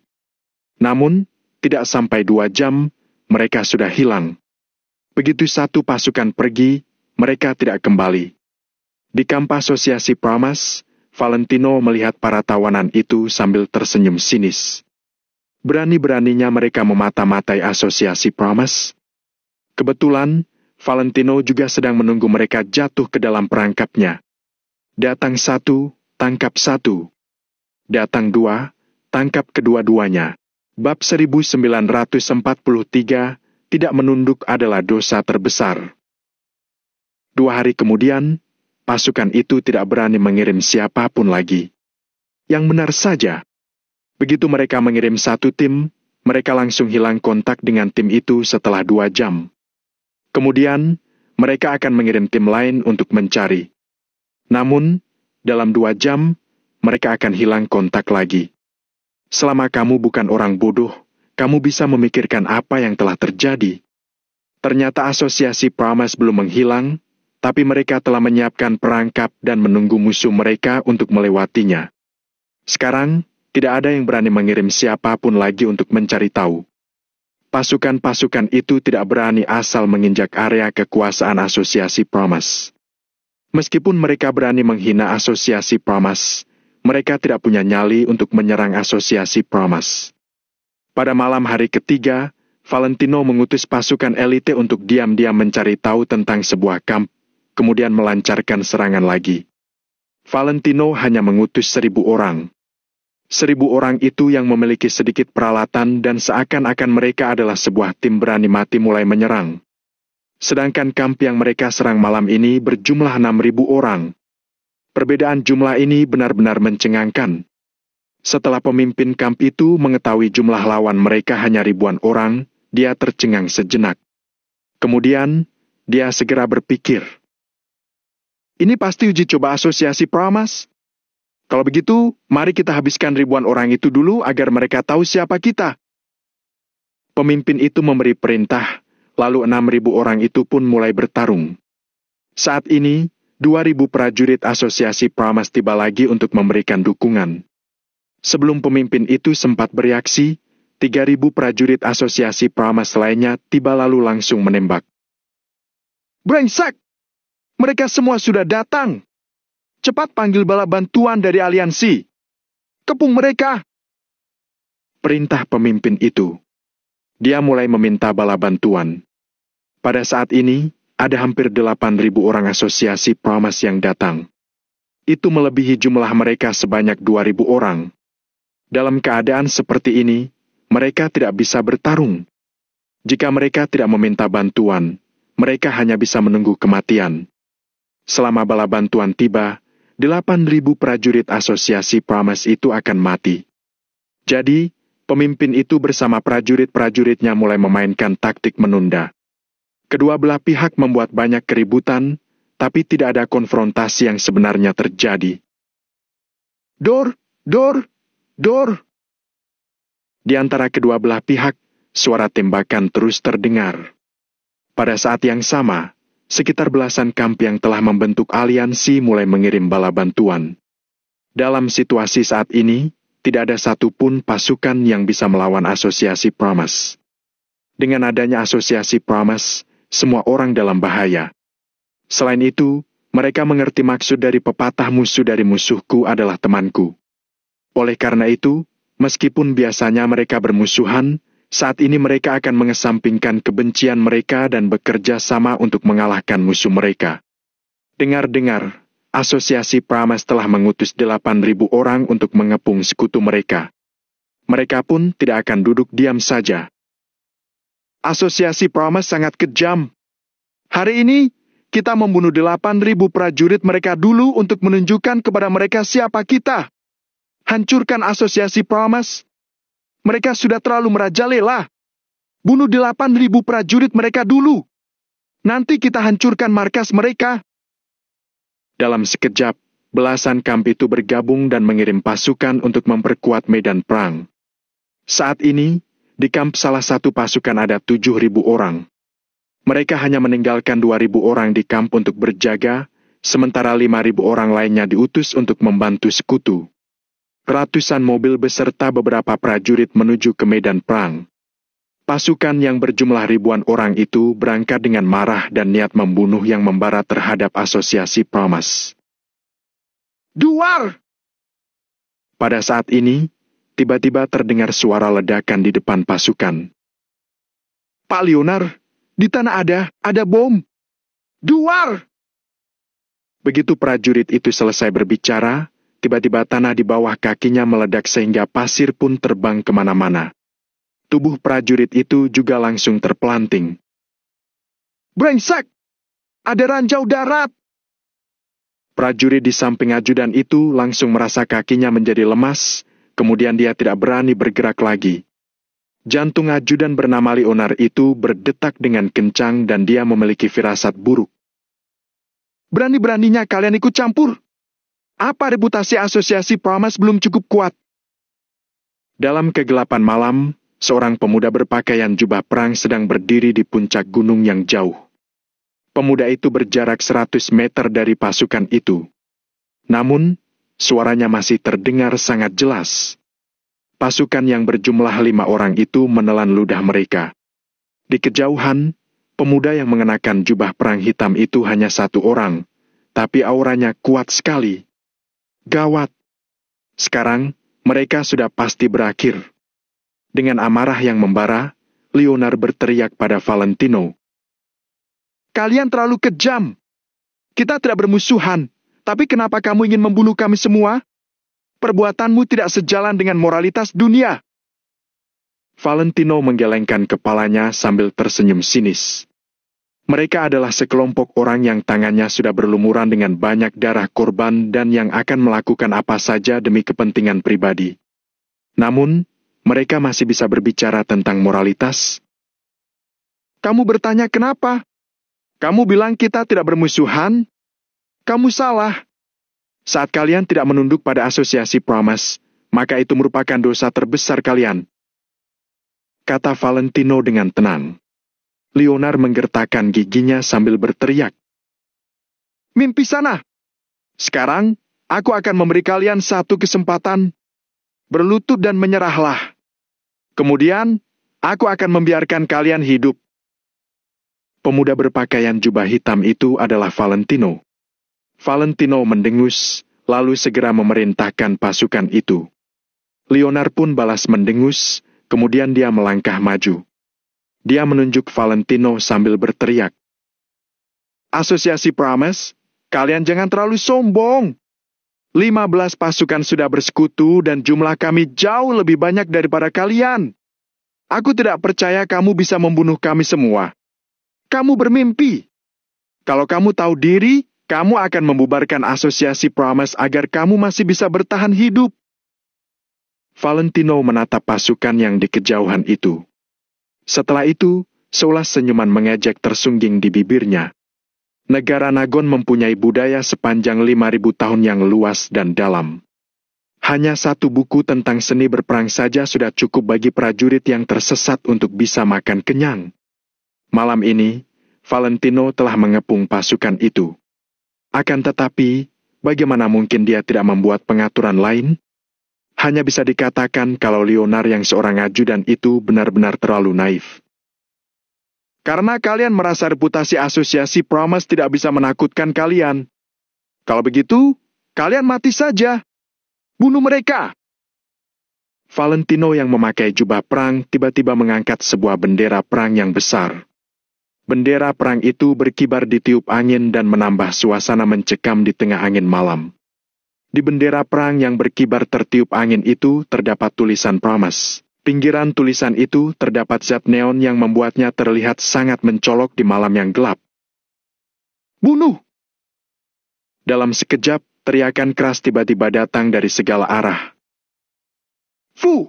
A: Namun, tidak sampai 2 jam, mereka sudah hilang. Begitu satu pasukan pergi, mereka tidak kembali. Di kamp asosiasi Pramas, Valentino melihat para tawanan itu sambil tersenyum sinis. Berani-beraninya mereka memata-matai asosiasi Pramas. Kebetulan, Valentino juga sedang menunggu mereka jatuh ke dalam perangkapnya. Datang satu, tangkap satu. Datang dua, tangkap kedua-duanya. Bab 1943, tidak menunduk adalah dosa terbesar. 2 hari kemudian, pasukan itu tidak berani mengirim siapapun lagi. Yang benar saja. Begitu mereka mengirim satu tim, mereka langsung hilang kontak dengan tim itu setelah 2 jam. Kemudian, mereka akan mengirim tim lain untuk mencari. Namun, dalam 2 jam, mereka akan hilang kontak lagi. Selama kamu bukan orang bodoh, kamu bisa memikirkan apa yang telah terjadi. Ternyata asosiasi Pramas belum menghilang, tapi mereka telah menyiapkan perangkap dan menunggu musuh mereka untuk melewatinya. Sekarang, tidak ada yang berani mengirim siapapun lagi untuk mencari tahu. Pasukan-pasukan itu tidak berani asal menginjak area kekuasaan asosiasi Pramas. Meskipun mereka berani menghina asosiasi Pramas, mereka tidak punya nyali untuk menyerang asosiasi Pramas. Pada malam hari ketiga, Valentino mengutus pasukan elite untuk diam-diam mencari tahu tentang sebuah kamp, kemudian melancarkan serangan lagi. Valentino hanya mengutus 1.000 orang. 1.000 orang itu yang memiliki sedikit peralatan dan seakan-akan mereka adalah sebuah tim berani mati mulai menyerang. Sedangkan kamp yang mereka serang malam ini berjumlah 6.000 orang. Perbedaan jumlah ini benar-benar mencengangkan. Setelah pemimpin kamp itu mengetahui jumlah lawan mereka hanya ribuan orang, dia tercengang sejenak. Kemudian, dia segera berpikir. Ini pasti uji coba asosiasi Pramas. Kalau begitu, mari kita habiskan ribuan orang itu dulu agar mereka tahu siapa kita. Pemimpin itu memberi perintah, lalu 6.000 orang itu pun mulai bertarung. Saat ini, 2.000 prajurit asosiasi Pramas tiba lagi untuk memberikan dukungan. Sebelum pemimpin itu sempat bereaksi, 3.000 prajurit asosiasi Pramas lainnya tiba lalu langsung menembak. "Brengsek! Mereka semua sudah datang! Cepat panggil bala bantuan dari aliansi! Kepung mereka!" Perintah pemimpin itu. Dia mulai meminta bala bantuan. Pada saat ini, ada hampir 8.000 orang asosiasi Pramas yang datang. Itu melebihi jumlah mereka sebanyak 2.000 orang. Dalam keadaan seperti ini, mereka tidak bisa bertarung. Jika mereka tidak meminta bantuan, mereka hanya bisa menunggu kematian. Selama bala bantuan tiba, 8.000 prajurit asosiasi Pramas itu akan mati. Jadi, pemimpin itu bersama prajurit-prajuritnya mulai memainkan taktik menunda. Kedua belah pihak membuat banyak keributan, tapi tidak ada konfrontasi yang sebenarnya terjadi. "Dor! Dor! Dor!" Di antara kedua belah pihak, suara tembakan terus terdengar. Pada saat yang sama, sekitar belasan kamp yang telah membentuk aliansi mulai mengirim bala bantuan. Dalam situasi saat ini, tidak ada satupun pasukan yang bisa melawan asosiasi Pramas. Dengan adanya asosiasi Pramas, semua orang dalam bahaya. Selain itu, mereka mengerti maksud dari pepatah musuh dari musuhku adalah temanku. Oleh karena itu, meskipun biasanya mereka bermusuhan, saat ini mereka akan mengesampingkan kebencian mereka dan bekerja sama untuk mengalahkan musuh mereka. Dengar-dengar, asosiasi Pramas telah mengutus 8.000 orang untuk mengepung sekutu mereka. Mereka pun tidak akan duduk diam saja. Asosiasi Pramas sangat kejam. Hari ini, kita membunuh 8.000 prajurit mereka dulu untuk menunjukkan kepada mereka siapa kita. Hancurkan asosiasi Pramas. Mereka sudah terlalu merajalela. Bunuh 8.000 prajurit mereka dulu. Nanti kita hancurkan markas mereka. Dalam sekejap, belasan kamp itu bergabung dan mengirim pasukan untuk memperkuat medan perang. Saat ini, di kamp salah satu pasukan ada 7.000 orang. Mereka hanya meninggalkan 2.000 orang di kamp untuk berjaga, sementara 5.000 orang lainnya diutus untuk membantu sekutu. Ratusan mobil beserta beberapa prajurit menuju ke medan perang. Pasukan yang berjumlah ribuan orang itu berangkat dengan marah dan niat membunuh yang membara terhadap asosiasi Pramas. "Duar!" Pada saat ini, tiba-tiba terdengar suara ledakan di depan pasukan. "Pak Leonard, di tanah ada bom! Duar!" Begitu prajurit itu selesai berbicara, tiba-tiba tanah di bawah kakinya meledak sehingga pasir pun terbang kemana-mana. Tubuh prajurit itu juga langsung terpelanting. "Brengsek! Ada ranjau darat!" Prajurit di samping ajudan itu langsung merasa kakinya menjadi lemas, kemudian dia tidak berani bergerak lagi. Jantung ajudan bernama Leonard itu berdetak dengan kencang dan dia memiliki firasat buruk. "Berani-beraninya kalian ikut campur? Apa reputasi asosiasi Pramas belum cukup kuat?" Dalam kegelapan malam, seorang pemuda berpakaian jubah perang sedang berdiri di puncak gunung yang jauh. Pemuda itu berjarak 100 meter dari pasukan itu. Namun, suaranya masih terdengar sangat jelas. Pasukan yang berjumlah 5 orang itu menelan ludah mereka. Di kejauhan, pemuda yang mengenakan jubah perang hitam itu hanya 1 orang, tapi auranya kuat sekali. Gawat! Sekarang, mereka sudah pasti berakhir. Dengan amarah yang membara, Leonard berteriak pada Valentino. "Kalian terlalu kejam. Kita tidak bermusuhan, tapi kenapa kamu ingin membunuh kami semua? Perbuatanmu tidak sejalan dengan moralitas dunia." Valentino menggelengkan kepalanya sambil tersenyum sinis. Mereka adalah sekelompok orang yang tangannya sudah berlumuran dengan banyak darah korban dan yang akan melakukan apa saja demi kepentingan pribadi. Namun, mereka masih bisa berbicara tentang moralitas. "Kamu bertanya kenapa? Kamu bilang kita tidak bermusuhan? Kamu salah. Saat kalian tidak menunduk pada asosiasi Pramas, maka itu merupakan dosa terbesar kalian. kata Valentino dengan tenang. Leonard menggertakkan giginya sambil berteriak. Mimpi sana! Sekarang, aku akan memberi kalian satu kesempatan. Berlutut dan menyerahlah. Kemudian, aku akan membiarkan kalian hidup. Pemuda berpakaian jubah hitam itu adalah Valentino. Valentino mendengus, lalu segera memerintahkan pasukan itu. Leonard pun balas mendengus, kemudian dia melangkah maju. Dia menunjuk Valentino sambil berteriak. Asosiasi Promise, kalian jangan terlalu sombong. 15 pasukan sudah bersekutu dan jumlah kami jauh lebih banyak daripada kalian. Aku tidak percaya kamu bisa membunuh kami semua. Kamu bermimpi. Kalau kamu tahu diri, kamu akan membubarkan asosiasi Promise agar kamu masih bisa bertahan hidup. Valentino menatap pasukan yang di kejauhan itu. Setelah itu, seulas senyuman mengejek tersungging di bibirnya. Negara Nagon mempunyai budaya sepanjang 5.000 tahun yang luas dan dalam. Hanya satu buku tentang seni berperang saja sudah cukup bagi prajurit yang tersesat untuk bisa makan kenyang. Malam ini, Valentino telah mengepung pasukan itu. Akan tetapi, bagaimana mungkin dia tidak membuat pengaturan lain? Hanya bisa dikatakan kalau Leonard yang seorang ajudan itu benar-benar terlalu naif. Karena kalian merasa reputasi asosiasi Promise tidak bisa menakutkan kalian. Kalau begitu, kalian mati saja. Bunuh mereka. Valentino yang memakai jubah perang tiba-tiba mengangkat sebuah bendera perang yang besar. Bendera perang itu berkibar ditiup angin dan menambah suasana mencekam di tengah angin malam. Di bendera perang yang berkibar tertiup angin itu terdapat tulisan Promise. Pinggiran tulisan itu terdapat zat neon yang membuatnya terlihat sangat mencolok di malam yang gelap. Bunuh! Dalam sekejap, teriakan keras tiba-tiba datang dari segala arah. Fu!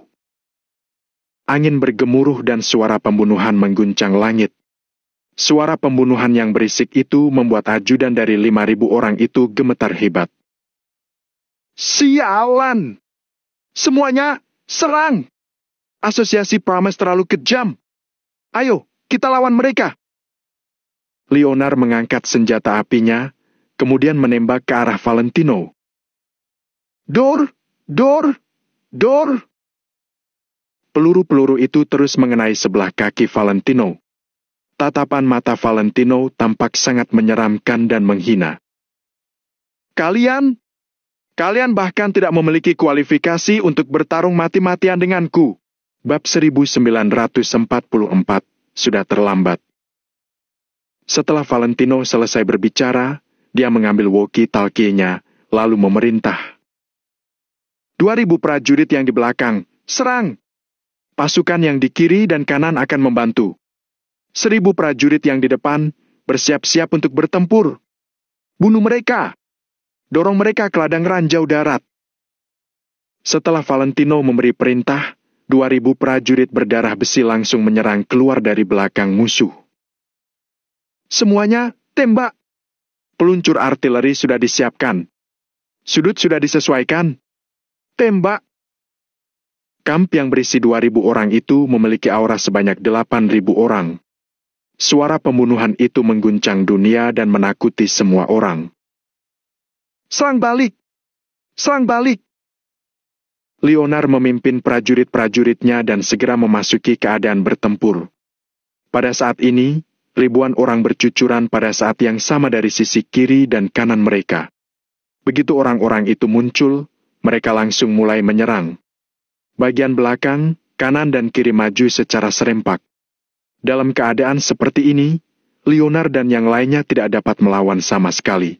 A: Angin bergemuruh dan suara pembunuhan mengguncang langit. Suara pembunuhan yang berisik itu membuat ajudan dari 5.000 orang itu gemetar hebat. Sialan! Semuanya, serang! Asosiasi Promise terlalu kejam. Ayo, kita lawan mereka. Leonard mengangkat senjata apinya, kemudian menembak ke arah Valentino. Dor! Dor! Dor! Peluru-peluru itu terus mengenai sebelah kaki Valentino. Tatapan mata Valentino tampak sangat menyeramkan dan menghina. Kalian bahkan tidak memiliki kualifikasi untuk bertarung mati-matian denganku. Bab 1944, sudah terlambat. Setelah Valentino selesai berbicara, dia mengambil walkie-talkie-nya, lalu memerintah. 2.000 prajurit yang di belakang, serang! Pasukan yang di kiri dan kanan akan membantu. 1.000 prajurit yang di depan, bersiap-siap untuk bertempur. Bunuh mereka! Dorong mereka ke ladang ranjau darat. Setelah Valentino memberi perintah, 2.000 prajurit berdarah besi langsung menyerang keluar dari belakang musuh. Semuanya, tembak! Peluncur artileri sudah disiapkan. Sudut sudah disesuaikan. Tembak! Kamp yang berisi 2.000 orang itu memiliki aura sebanyak 8.000 orang. Suara pembunuhan itu mengguncang dunia dan menakuti semua orang. Serang balik! Serang balik! Leonard memimpin prajurit-prajuritnya dan segera memasuki keadaan bertempur. Pada saat ini, ribuan orang bercucuran pada saat yang sama dari sisi kiri dan kanan mereka. Begitu orang-orang itu muncul, mereka langsung mulai menyerang. Bagian belakang, kanan dan kiri maju secara serempak. Dalam keadaan seperti ini, Leonard dan yang lainnya tidak dapat melawan sama sekali.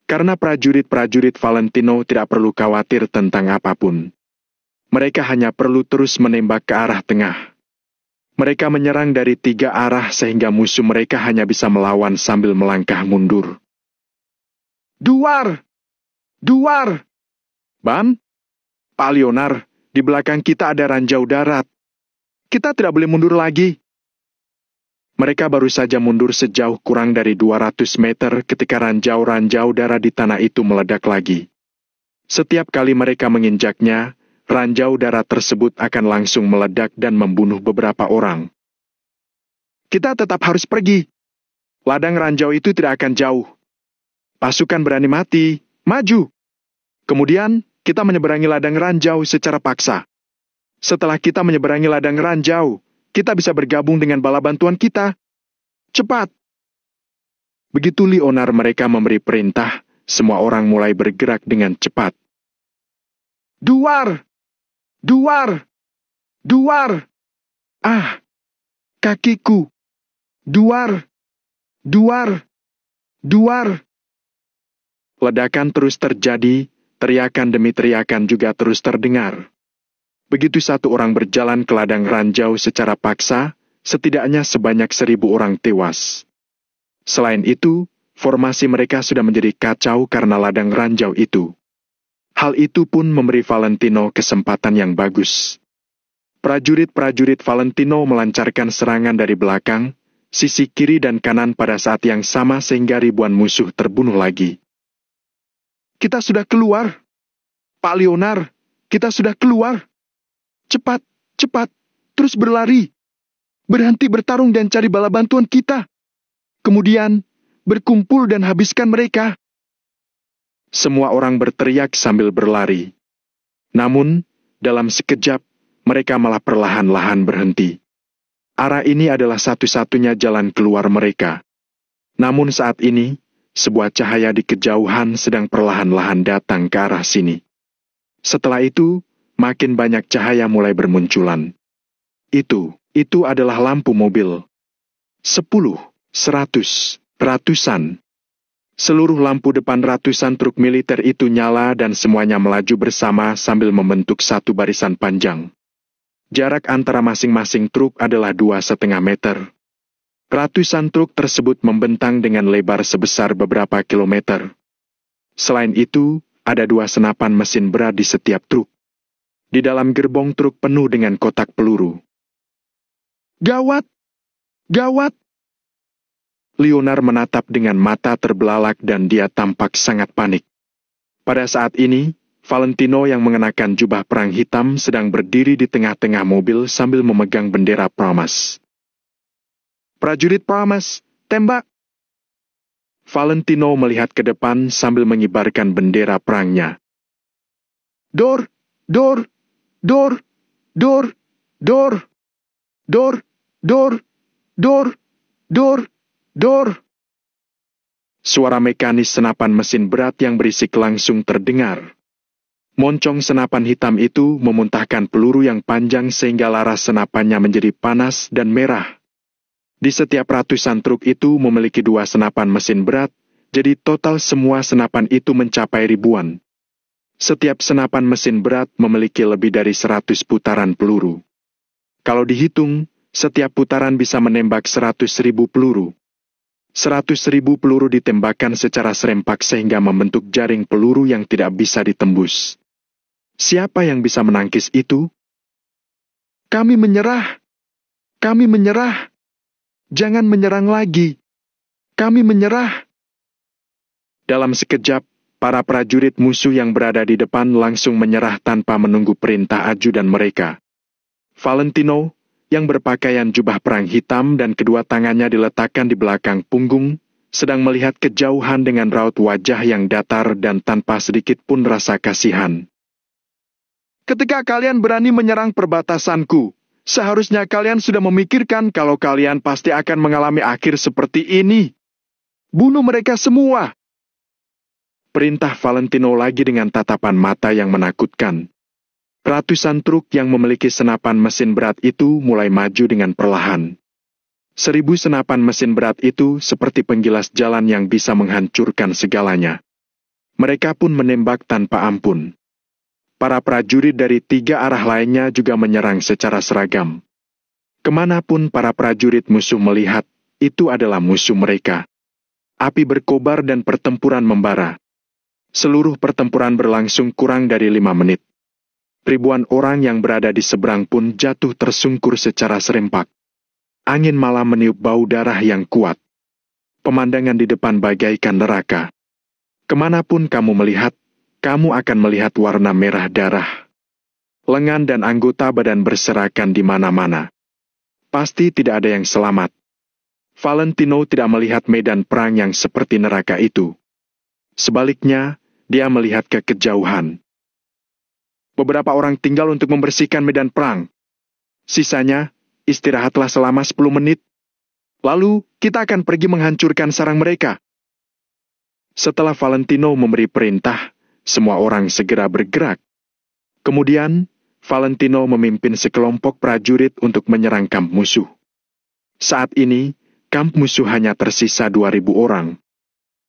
A: Karena prajurit-prajurit Valentino tidak perlu khawatir tentang apapun. Mereka hanya perlu terus menembak ke arah tengah. Mereka menyerang dari 3 arah sehingga musuh mereka hanya bisa melawan sambil melangkah mundur. Duar! Duar! Bam! Pak Leonard, di belakang kita ada ranjau darat. Kita tidak boleh mundur lagi. Mereka baru saja mundur sejauh kurang dari 200 meter ketika ranjau-ranjau darat di tanah itu meledak lagi. Setiap kali mereka menginjaknya, ranjau darat tersebut akan langsung meledak dan membunuh beberapa orang. Kita tetap harus pergi. Ladang ranjau itu tidak akan jauh. Pasukan berani mati, maju. Kemudian, kita menyeberangi ladang ranjau secara paksa. Setelah kita menyeberangi ladang ranjau, kita bisa bergabung dengan bala bantuan kita. Cepat! Begitu Leonard mereka memberi perintah, semua orang mulai bergerak dengan cepat. Duar! Duar! Duar! Ah! Kakiku! Duar! Duar! Duar! Ledakan terus terjadi, teriakan demi teriakan juga terus terdengar. Begitu satu orang berjalan ke ladang ranjau secara paksa, setidaknya sebanyak 1.000 orang tewas. Selain itu, formasi mereka sudah menjadi kacau karena ladang ranjau itu. Hal itu pun memberi Valentino kesempatan yang bagus. Prajurit-prajurit Valentino melancarkan serangan dari belakang, sisi kiri dan kanan pada saat yang sama sehingga ribuan musuh terbunuh lagi. Kita sudah keluar. Pak Leonard, kita sudah keluar. Cepat, cepat, terus berlari. Berhenti bertarung dan cari bala bantuan kita. Kemudian, berkumpul dan habiskan mereka. Semua orang berteriak sambil berlari. Namun, dalam sekejap, mereka malah perlahan-lahan berhenti. Arah ini adalah satu-satunya jalan keluar mereka. Namun saat ini, sebuah cahaya di kejauhan sedang perlahan-lahan datang ke arah sini. Setelah itu, makin banyak cahaya mulai bermunculan. Itu adalah lampu mobil. 10, 100, ratusan. Seluruh lampu depan ratusan truk militer itu nyala dan semuanya melaju bersama sambil membentuk satu barisan panjang. Jarak antara masing-masing truk adalah 2,5 meter. Ratusan truk tersebut membentang dengan lebar sebesar beberapa kilometer. Selain itu, ada 2 senapan mesin berat di setiap truk. Di dalam gerbong truk penuh dengan kotak peluru. Gawat! Gawat! Leonard menatap dengan mata terbelalak dan dia tampak sangat panik. Pada saat ini, Valentino yang mengenakan jubah perang hitam sedang berdiri di tengah-tengah mobil sambil memegang bendera Pramas. Prajurit Pramas, tembak! Valentino melihat ke depan sambil mengibarkan bendera perangnya. Dor! Dor! Dor! Dor! Dor! Dor! Dor! Dor! Dor! Dor! Suara mekanis senapan mesin berat yang berisik langsung terdengar. Moncong senapan hitam itu memuntahkan peluru yang panjang sehingga laras senapannya menjadi panas dan merah. Di setiap ratusan truk itu memiliki 2 senapan mesin berat, jadi total semua senapan itu mencapai ribuan. Setiap senapan mesin berat memiliki lebih dari 100 putaran peluru. Kalau dihitung, setiap putaran bisa menembak 100.000 peluru. 100.000 peluru ditembakkan secara serempak sehingga membentuk jaring peluru yang tidak bisa ditembus. Siapa yang bisa menangkis itu? Kami menyerah! Kami menyerah! Jangan menyerang lagi. Kami menyerah. Dalam sekejap, para prajurit musuh yang berada di depan langsung menyerah tanpa menunggu perintah ajudan mereka. Valentino, yang berpakaian jubah perang hitam dan kedua tangannya diletakkan di belakang punggung, sedang melihat kejauhan dengan raut wajah yang datar dan tanpa sedikit pun rasa kasihan. Ketika kalian berani menyerang perbatasanku, seharusnya kalian sudah memikirkan kalau kalian pasti akan mengalami akhir seperti ini. Bunuh mereka semua. Perintah Valentino lagi dengan tatapan mata yang menakutkan. Ratusan truk yang memiliki senapan mesin berat itu mulai maju dengan perlahan. 1.000 senapan mesin berat itu seperti penggilas jalan yang bisa menghancurkan segalanya. Mereka pun menembak tanpa ampun. Para prajurit dari 3 arah lainnya juga menyerang secara seragam. Kemanapun para prajurit musuh melihat, itu adalah musuh mereka. Api berkobar dan pertempuran membara. Seluruh pertempuran berlangsung kurang dari 5 menit. Ribuan orang yang berada di seberang pun jatuh tersungkur secara serempak. Angin malam meniup bau darah yang kuat. Pemandangan di depan bagaikan neraka. Kemanapun kamu melihat, kamu akan melihat warna merah darah. Lengan dan anggota badan berserakan di mana-mana. Pasti tidak ada yang selamat. Valentino tidak melihat medan perang yang seperti neraka itu. Sebaliknya, dia melihat ke kejauhan. Beberapa orang tinggal untuk membersihkan medan perang. Sisanya, istirahatlah selama 10 menit. Lalu, kita akan pergi menghancurkan sarang mereka. Setelah Valentino memberi perintah, semua orang segera bergerak. Kemudian, Valentino memimpin sekelompok prajurit untuk menyerang kamp musuh. Saat ini, kamp musuh hanya tersisa 2.000 orang.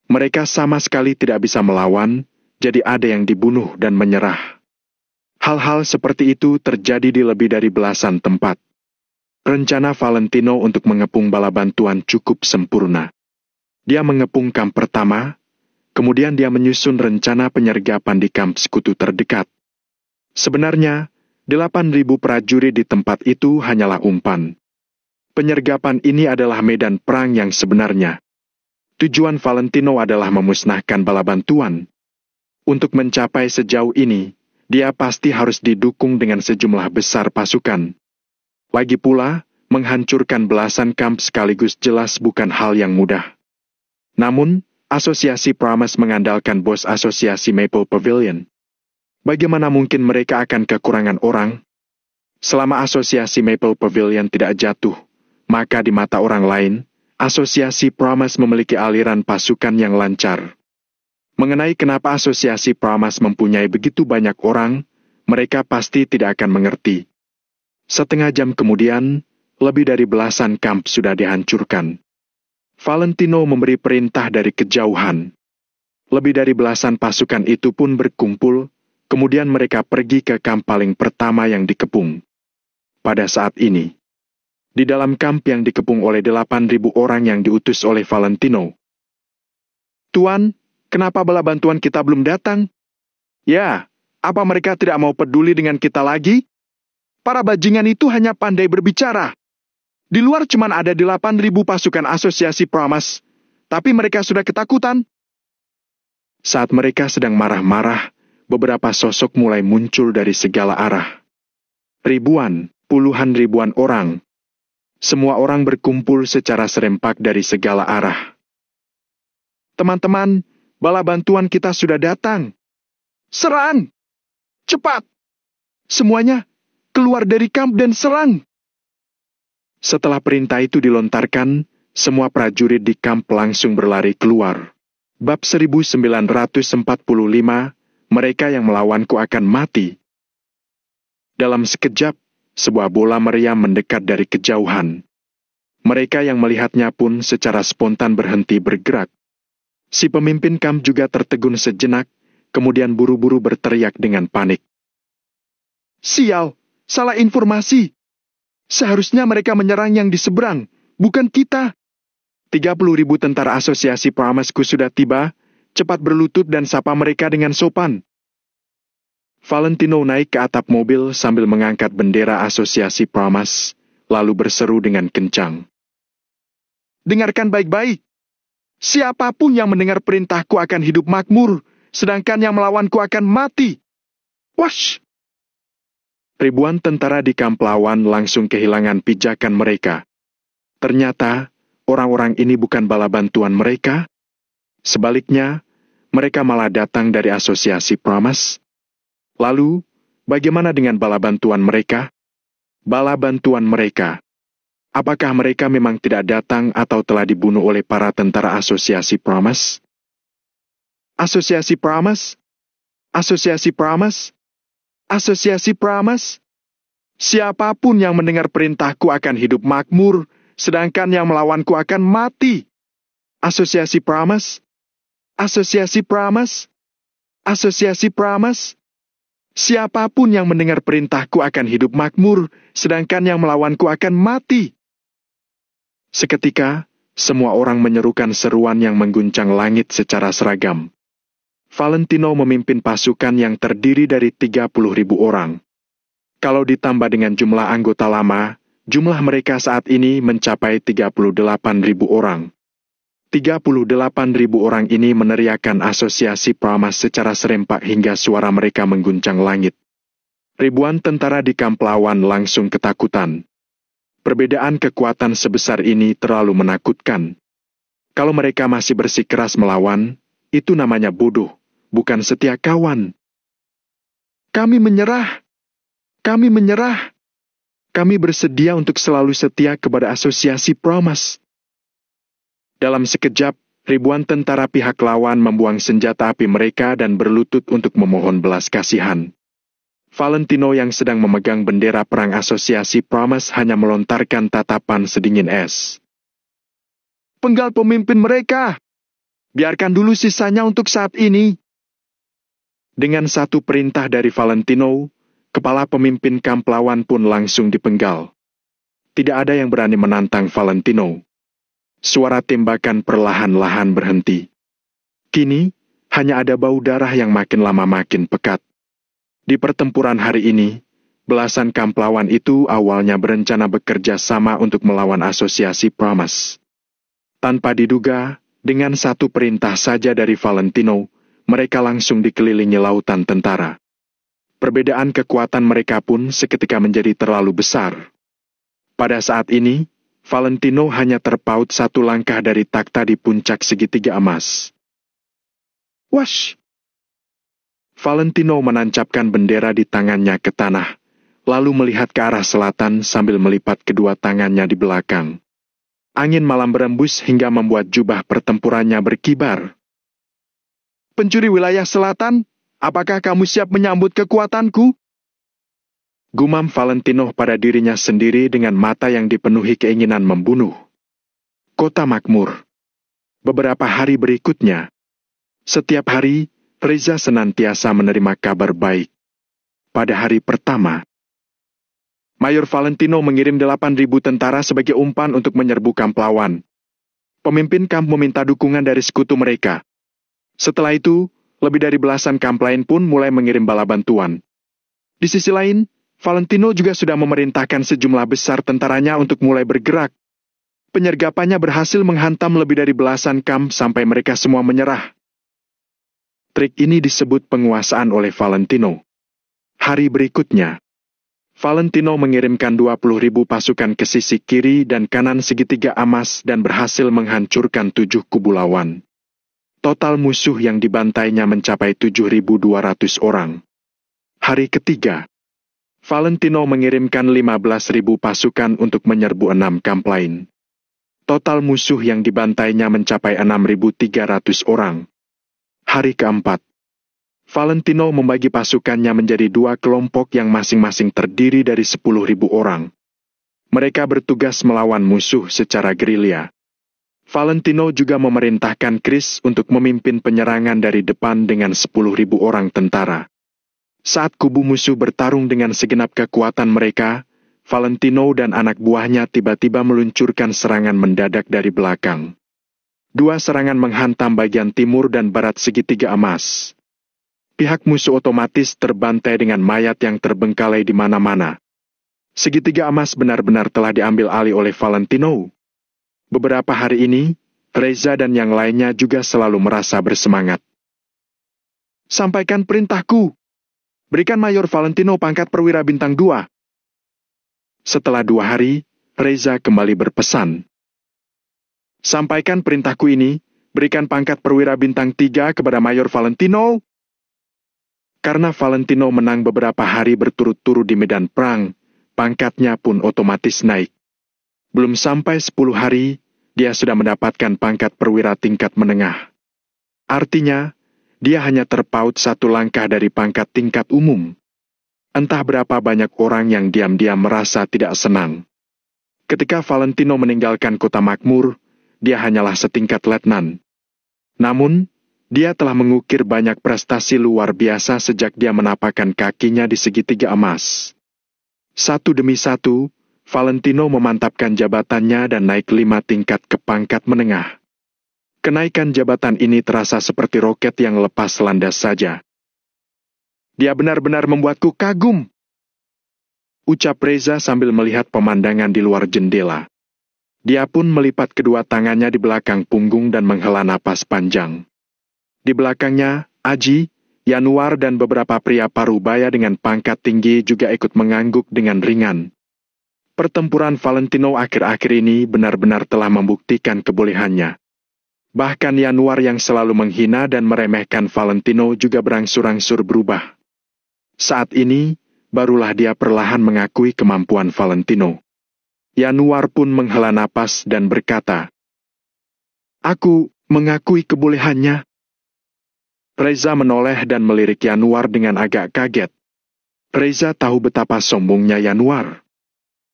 A: Mereka sama sekali tidak bisa melawan, jadi ada yang dibunuh dan menyerah. Hal-hal seperti itu terjadi di lebih dari belasan tempat. Rencana Valentino untuk mengepung bala bantuan cukup sempurna. Dia mengepung kamp pertama, kemudian dia menyusun rencana penyergapan di kamp sekutu terdekat. Sebenarnya, 8.000 prajurit di tempat itu hanyalah umpan. Penyergapan ini adalah medan perang yang sebenarnya. Tujuan Valentino adalah memusnahkan bala bantuan. Untuk mencapai sejauh ini, dia pasti harus didukung dengan sejumlah besar pasukan. Lagi pula, menghancurkan belasan kamp sekaligus jelas bukan hal yang mudah. Namun, Asosiasi Pramas mengandalkan bos Asosiasi Maple Pavilion. Bagaimana mungkin mereka akan kekurangan orang? Selama Asosiasi Maple Pavilion tidak jatuh, maka di mata orang lain, Asosiasi Pramas memiliki aliran pasukan yang lancar. Mengenai kenapa Asosiasi Pramas mempunyai begitu banyak orang, mereka pasti tidak akan mengerti. Setengah jam kemudian, lebih dari belasan kamp sudah dihancurkan. Valentino memberi perintah dari kejauhan. Lebih dari belasan pasukan itu pun berkumpul, kemudian mereka pergi ke kamp paling pertama yang dikepung. Pada saat ini, di dalam kamp yang dikepung oleh 8.000 orang yang diutus oleh Valentino. Tuan, kenapa bala bantuan kita belum datang? Ya, apa mereka tidak mau peduli dengan kita lagi? Para bajingan itu hanya pandai berbicara. Di luar cuma ada 8.000 pasukan Asosiasi Pramas, tapi mereka sudah ketakutan. Saat mereka sedang marah-marah, beberapa sosok mulai muncul dari segala arah. Ribuan, puluhan ribuan orang. Semua orang berkumpul secara serempak dari segala arah. Teman-teman, bala bantuan kita sudah datang. Serang! Cepat! Semuanya, keluar dari kamp dan serang! Setelah perintah itu dilontarkan, semua prajurit di kamp langsung berlari keluar. Bab 1945, mereka yang melawanku akan mati. Dalam sekejap, sebuah bola meriam mendekat dari kejauhan. Mereka yang melihatnya pun secara spontan berhenti bergerak. Si pemimpin kamp juga tertegun sejenak, kemudian buru-buru berteriak dengan panik. Sial, salah informasi. Seharusnya mereka menyerang yang di seberang, bukan kita. 30.000 tentara Asosiasi Pramasku sudah tiba, cepat berlutut dan sapa mereka dengan sopan. Valentino naik ke atap mobil sambil mengangkat bendera Asosiasi Pramas, lalu berseru dengan kencang. Dengarkan baik-baik. Siapapun yang mendengar perintahku akan hidup makmur, sedangkan yang melawanku akan mati. Wash! Ribuan tentara di kamp lawan langsung kehilangan pijakan mereka. Ternyata, orang-orang ini bukan bala bantuan mereka. Sebaliknya, mereka malah datang dari Asosiasi Pramas. Lalu, bagaimana dengan bala bantuan mereka? Bala bantuan mereka. Apakah mereka memang tidak datang atau telah dibunuh oleh para tentara Asosiasi Pramas? Asosiasi Pramas? Asosiasi Pramas? Asosiasi Pramas? Siapapun yang mendengar perintahku akan hidup makmur, sedangkan yang melawanku akan mati. Asosiasi Pramas? Asosiasi Pramas? Asosiasi Pramas? Siapapun yang mendengar perintahku akan hidup makmur, sedangkan yang melawanku akan mati. Seketika, semua orang menyerukan seruan yang mengguncang langit secara seragam. Valentino memimpin pasukan yang terdiri dari 30.000 orang. Kalau ditambah dengan jumlah anggota lama, jumlah mereka saat ini mencapai 38.000 orang. 38.000 orang ini meneriakkan Asosiasi Pramas secara serempak hingga suara mereka mengguncang langit. Ribuan tentara di kamp lawan langsung ketakutan. Perbedaan kekuatan sebesar ini terlalu menakutkan. Kalau mereka masih bersikeras melawan, itu namanya bodoh, bukan setia kawan. Kami menyerah. Kami menyerah. Kami bersedia untuk selalu setia kepada asosiasi Promas. Dalam sekejap, ribuan tentara pihak lawan membuang senjata api mereka dan berlutut untuk memohon belas kasihan. Valentino yang sedang memegang bendera perang asosiasi Promas hanya melontarkan tatapan sedingin es. Penggal pemimpin mereka! Biarkan dulu sisanya untuk saat ini. Dengan satu perintah dari Valentino, kepala pemimpin kamp lawan pun langsung dipenggal. Tidak ada yang berani menantang Valentino. Suara tembakan perlahan-lahan berhenti. Kini, hanya ada bau darah yang makin lama makin pekat. Di pertempuran hari ini, belasan kamp lawan itu awalnya berencana bekerja sama untuk melawan asosiasi Promas. Tanpa diduga, dengan satu perintah saja dari Valentino, mereka langsung dikelilingi lautan tentara. Perbedaan kekuatan mereka pun seketika menjadi terlalu besar. Pada saat ini, Valentino hanya terpaut satu langkah dari takhta di puncak segitiga emas. Wash! Valentino menancapkan bendera di tangannya ke tanah, lalu melihat ke arah selatan sambil melipat kedua tangannya di belakang. Angin malam berembus hingga membuat jubah pertempurannya berkibar. Pencuri wilayah selatan, apakah kamu siap menyambut kekuatanku? Gumam Valentino pada dirinya sendiri dengan mata yang dipenuhi keinginan membunuh. Kota makmur. Beberapa hari berikutnya, setiap hari, Reza senantiasa menerima kabar baik. Pada hari pertama, Mayor Valentino mengirim 8.000 tentara sebagai umpan untuk menyerbu kamp lawan. Pemimpin kamp meminta dukungan dari sekutu mereka. Setelah itu, lebih dari belasan kamp lain pun mulai mengirim bala bantuan. Di sisi lain, Valentino juga sudah memerintahkan sejumlah besar tentaranya untuk mulai bergerak. Penyergapannya berhasil menghantam lebih dari belasan kamp sampai mereka semua menyerah. Trik ini disebut penguasaan oleh Valentino. Hari berikutnya, Valentino mengirimkan 20.000 pasukan ke sisi kiri dan kanan segitiga emas dan berhasil menghancurkan 7 kubu lawan. Total musuh yang dibantainya mencapai 7.200 orang. Hari ketiga, Valentino mengirimkan 15.000 pasukan untuk menyerbu 6 kamp lain. Total musuh yang dibantainya mencapai 6.300 orang. Hari keempat, Valentino membagi pasukannya menjadi 2 kelompok yang masing-masing terdiri dari 10.000 orang. Mereka bertugas melawan musuh secara gerilya. Valentino juga memerintahkan Chris untuk memimpin penyerangan dari depan dengan 10.000 orang tentara. Saat kubu musuh bertarung dengan segenap kekuatan mereka, Valentino dan anak buahnya tiba-tiba meluncurkan serangan mendadak dari belakang. 2 serangan menghantam bagian timur dan barat segitiga emas. Pihak musuh otomatis terbantai dengan mayat yang terbengkalai di mana-mana. Segitiga emas benar-benar telah diambil alih oleh Valentino. Beberapa hari ini, Reza dan yang lainnya juga selalu merasa bersemangat. Sampaikan perintahku. Berikan Mayor Valentino pangkat perwira bintang 2. Setelah 2 hari, Reza kembali berpesan. Sampaikan perintahku ini, berikan pangkat perwira bintang 3 kepada Mayor Valentino. Karena Valentino menang beberapa hari berturut-turut di medan perang, pangkatnya pun otomatis naik. Belum sampai 10 hari, dia sudah mendapatkan pangkat perwira tingkat menengah. Artinya, dia hanya terpaut 1 langkah dari pangkat tingkat umum. Entah berapa banyak orang yang diam-diam merasa tidak senang. Ketika Valentino meninggalkan kota makmur, dia hanyalah setingkat letnan. Namun, dia telah mengukir banyak prestasi luar biasa sejak dia menapakkan kakinya di segitiga emas. Satu demi satu, Valentino memantapkan jabatannya dan naik 5 tingkat ke pangkat menengah. Kenaikan jabatan ini terasa seperti roket yang lepas landas saja. Dia benar-benar membuatku kagum, ucap Reza sambil melihat pemandangan di luar jendela. Dia pun melipat kedua tangannya di belakang punggung dan menghela napas panjang. Di belakangnya, Aji, Yanuar dan beberapa pria parubaya dengan pangkat tinggi juga ikut mengangguk dengan ringan. Pertempuran Valentino akhir-akhir ini benar-benar telah membuktikan kebolehannya. Bahkan Yanuar yang selalu menghina dan meremehkan Valentino juga berangsur-angsur berubah. Saat ini, barulah dia perlahan mengakui kemampuan Valentino. Yanuar pun menghela napas dan berkata, "Aku mengakui kebolehannya." Reza menoleh dan melirik Yanuar dengan agak kaget. Reza tahu betapa sombongnya Yanuar.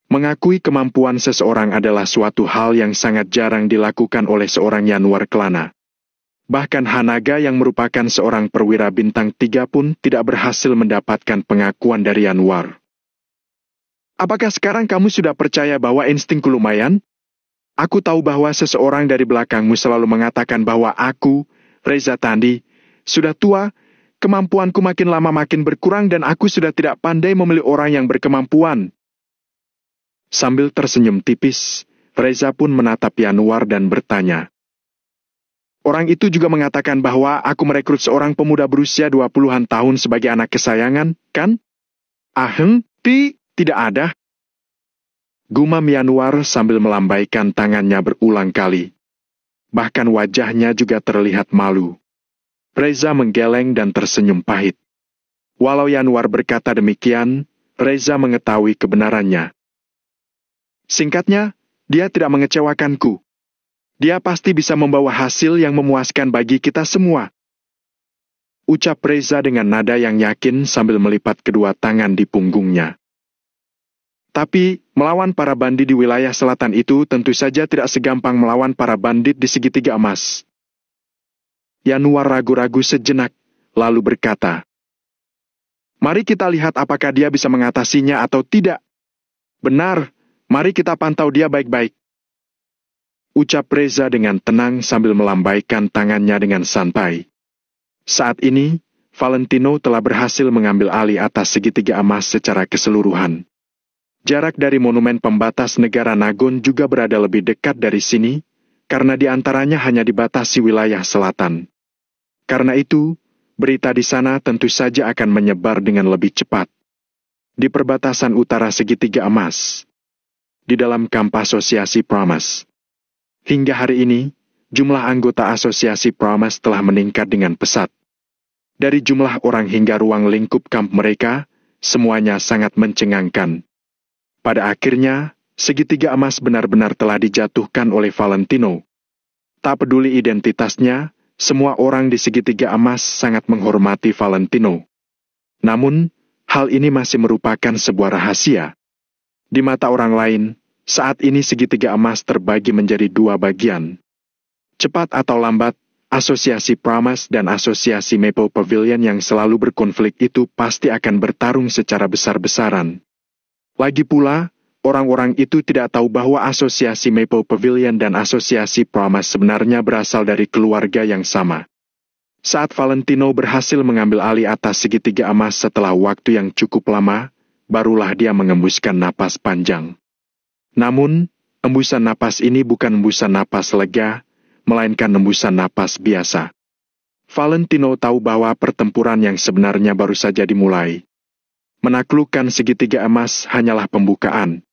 A: Mengakui kemampuan seseorang adalah suatu hal yang sangat jarang dilakukan oleh seorang Yanuar Kelana. Bahkan Hanaga yang merupakan seorang perwira bintang 3 pun tidak berhasil mendapatkan pengakuan dari Yanuar. "Apakah sekarang kamu sudah percaya bahwa instingku lumayan? Aku tahu bahwa seseorang dari belakangmu selalu mengatakan bahwa aku, Reza Tandi, sudah tua, kemampuanku makin lama makin berkurang dan aku sudah tidak pandai memilih orang yang berkemampuan." Sambil tersenyum tipis, Reza pun menatap Yanuar dan bertanya, "Orang itu juga mengatakan bahwa aku merekrut seorang pemuda berusia 20-an tahun sebagai anak kesayangan, kan?" Tidak ada." Gumam Yanuar sambil melambaikan tangannya berulang kali. Bahkan wajahnya juga terlihat malu. Reza menggeleng dan tersenyum pahit. Walau Yanuar berkata demikian, Reza mengetahui kebenarannya. Singkatnya, dia tidak mengecewakanku. Dia pasti bisa membawa hasil yang memuaskan bagi kita semua. Ucap Reza dengan nada yang yakin sambil melipat kedua tangan di punggungnya. Tapi, melawan para bandit di wilayah selatan itu tentu saja tidak segampang melawan para bandit di segitiga emas. Yanuar ragu-ragu sejenak, lalu berkata, "Mari kita lihat apakah dia bisa mengatasinya atau tidak." "Benar, mari kita pantau dia baik-baik." Ucap Reza dengan tenang sambil melambaikan tangannya dengan santai. Saat ini, Valentino telah berhasil mengambil alih atas segitiga emas secara keseluruhan. Jarak dari monumen pembatas negara Nagon juga berada lebih dekat dari sini, karena di antaranya hanya dibatasi wilayah selatan. Karena itu, berita di sana tentu saja akan menyebar dengan lebih cepat. Di perbatasan utara segitiga emas, di dalam kamp asosiasi Pramas. Hingga hari ini, jumlah anggota asosiasi Pramas telah meningkat dengan pesat. Dari jumlah orang hingga ruang lingkup kamp mereka, semuanya sangat mencengangkan. Pada akhirnya, segitiga emas benar-benar telah dijatuhkan oleh Valentino. Tak peduli identitasnya, semua orang di segitiga emas sangat menghormati Valentino. Namun, hal ini masih merupakan sebuah rahasia. Di mata orang lain, saat ini segitiga emas terbagi menjadi 2 bagian. Cepat atau lambat, asosiasi Pramas dan asosiasi Maple Pavilion yang selalu berkonflik itu pasti akan bertarung secara besar-besaran. Lagi pula, orang-orang itu tidak tahu bahwa asosiasi Maple Pavilion dan asosiasi Pramas sebenarnya berasal dari keluarga yang sama. Saat Valentino berhasil mengambil alih atas segitiga emas setelah waktu yang cukup lama, barulah dia mengembuskan napas panjang. Namun, embusan napas ini bukan embusan napas lega, melainkan embusan napas biasa. Valentino tahu bahwa pertempuran yang sebenarnya baru saja dimulai. Menaklukkan segitiga emas hanyalah pembukaan.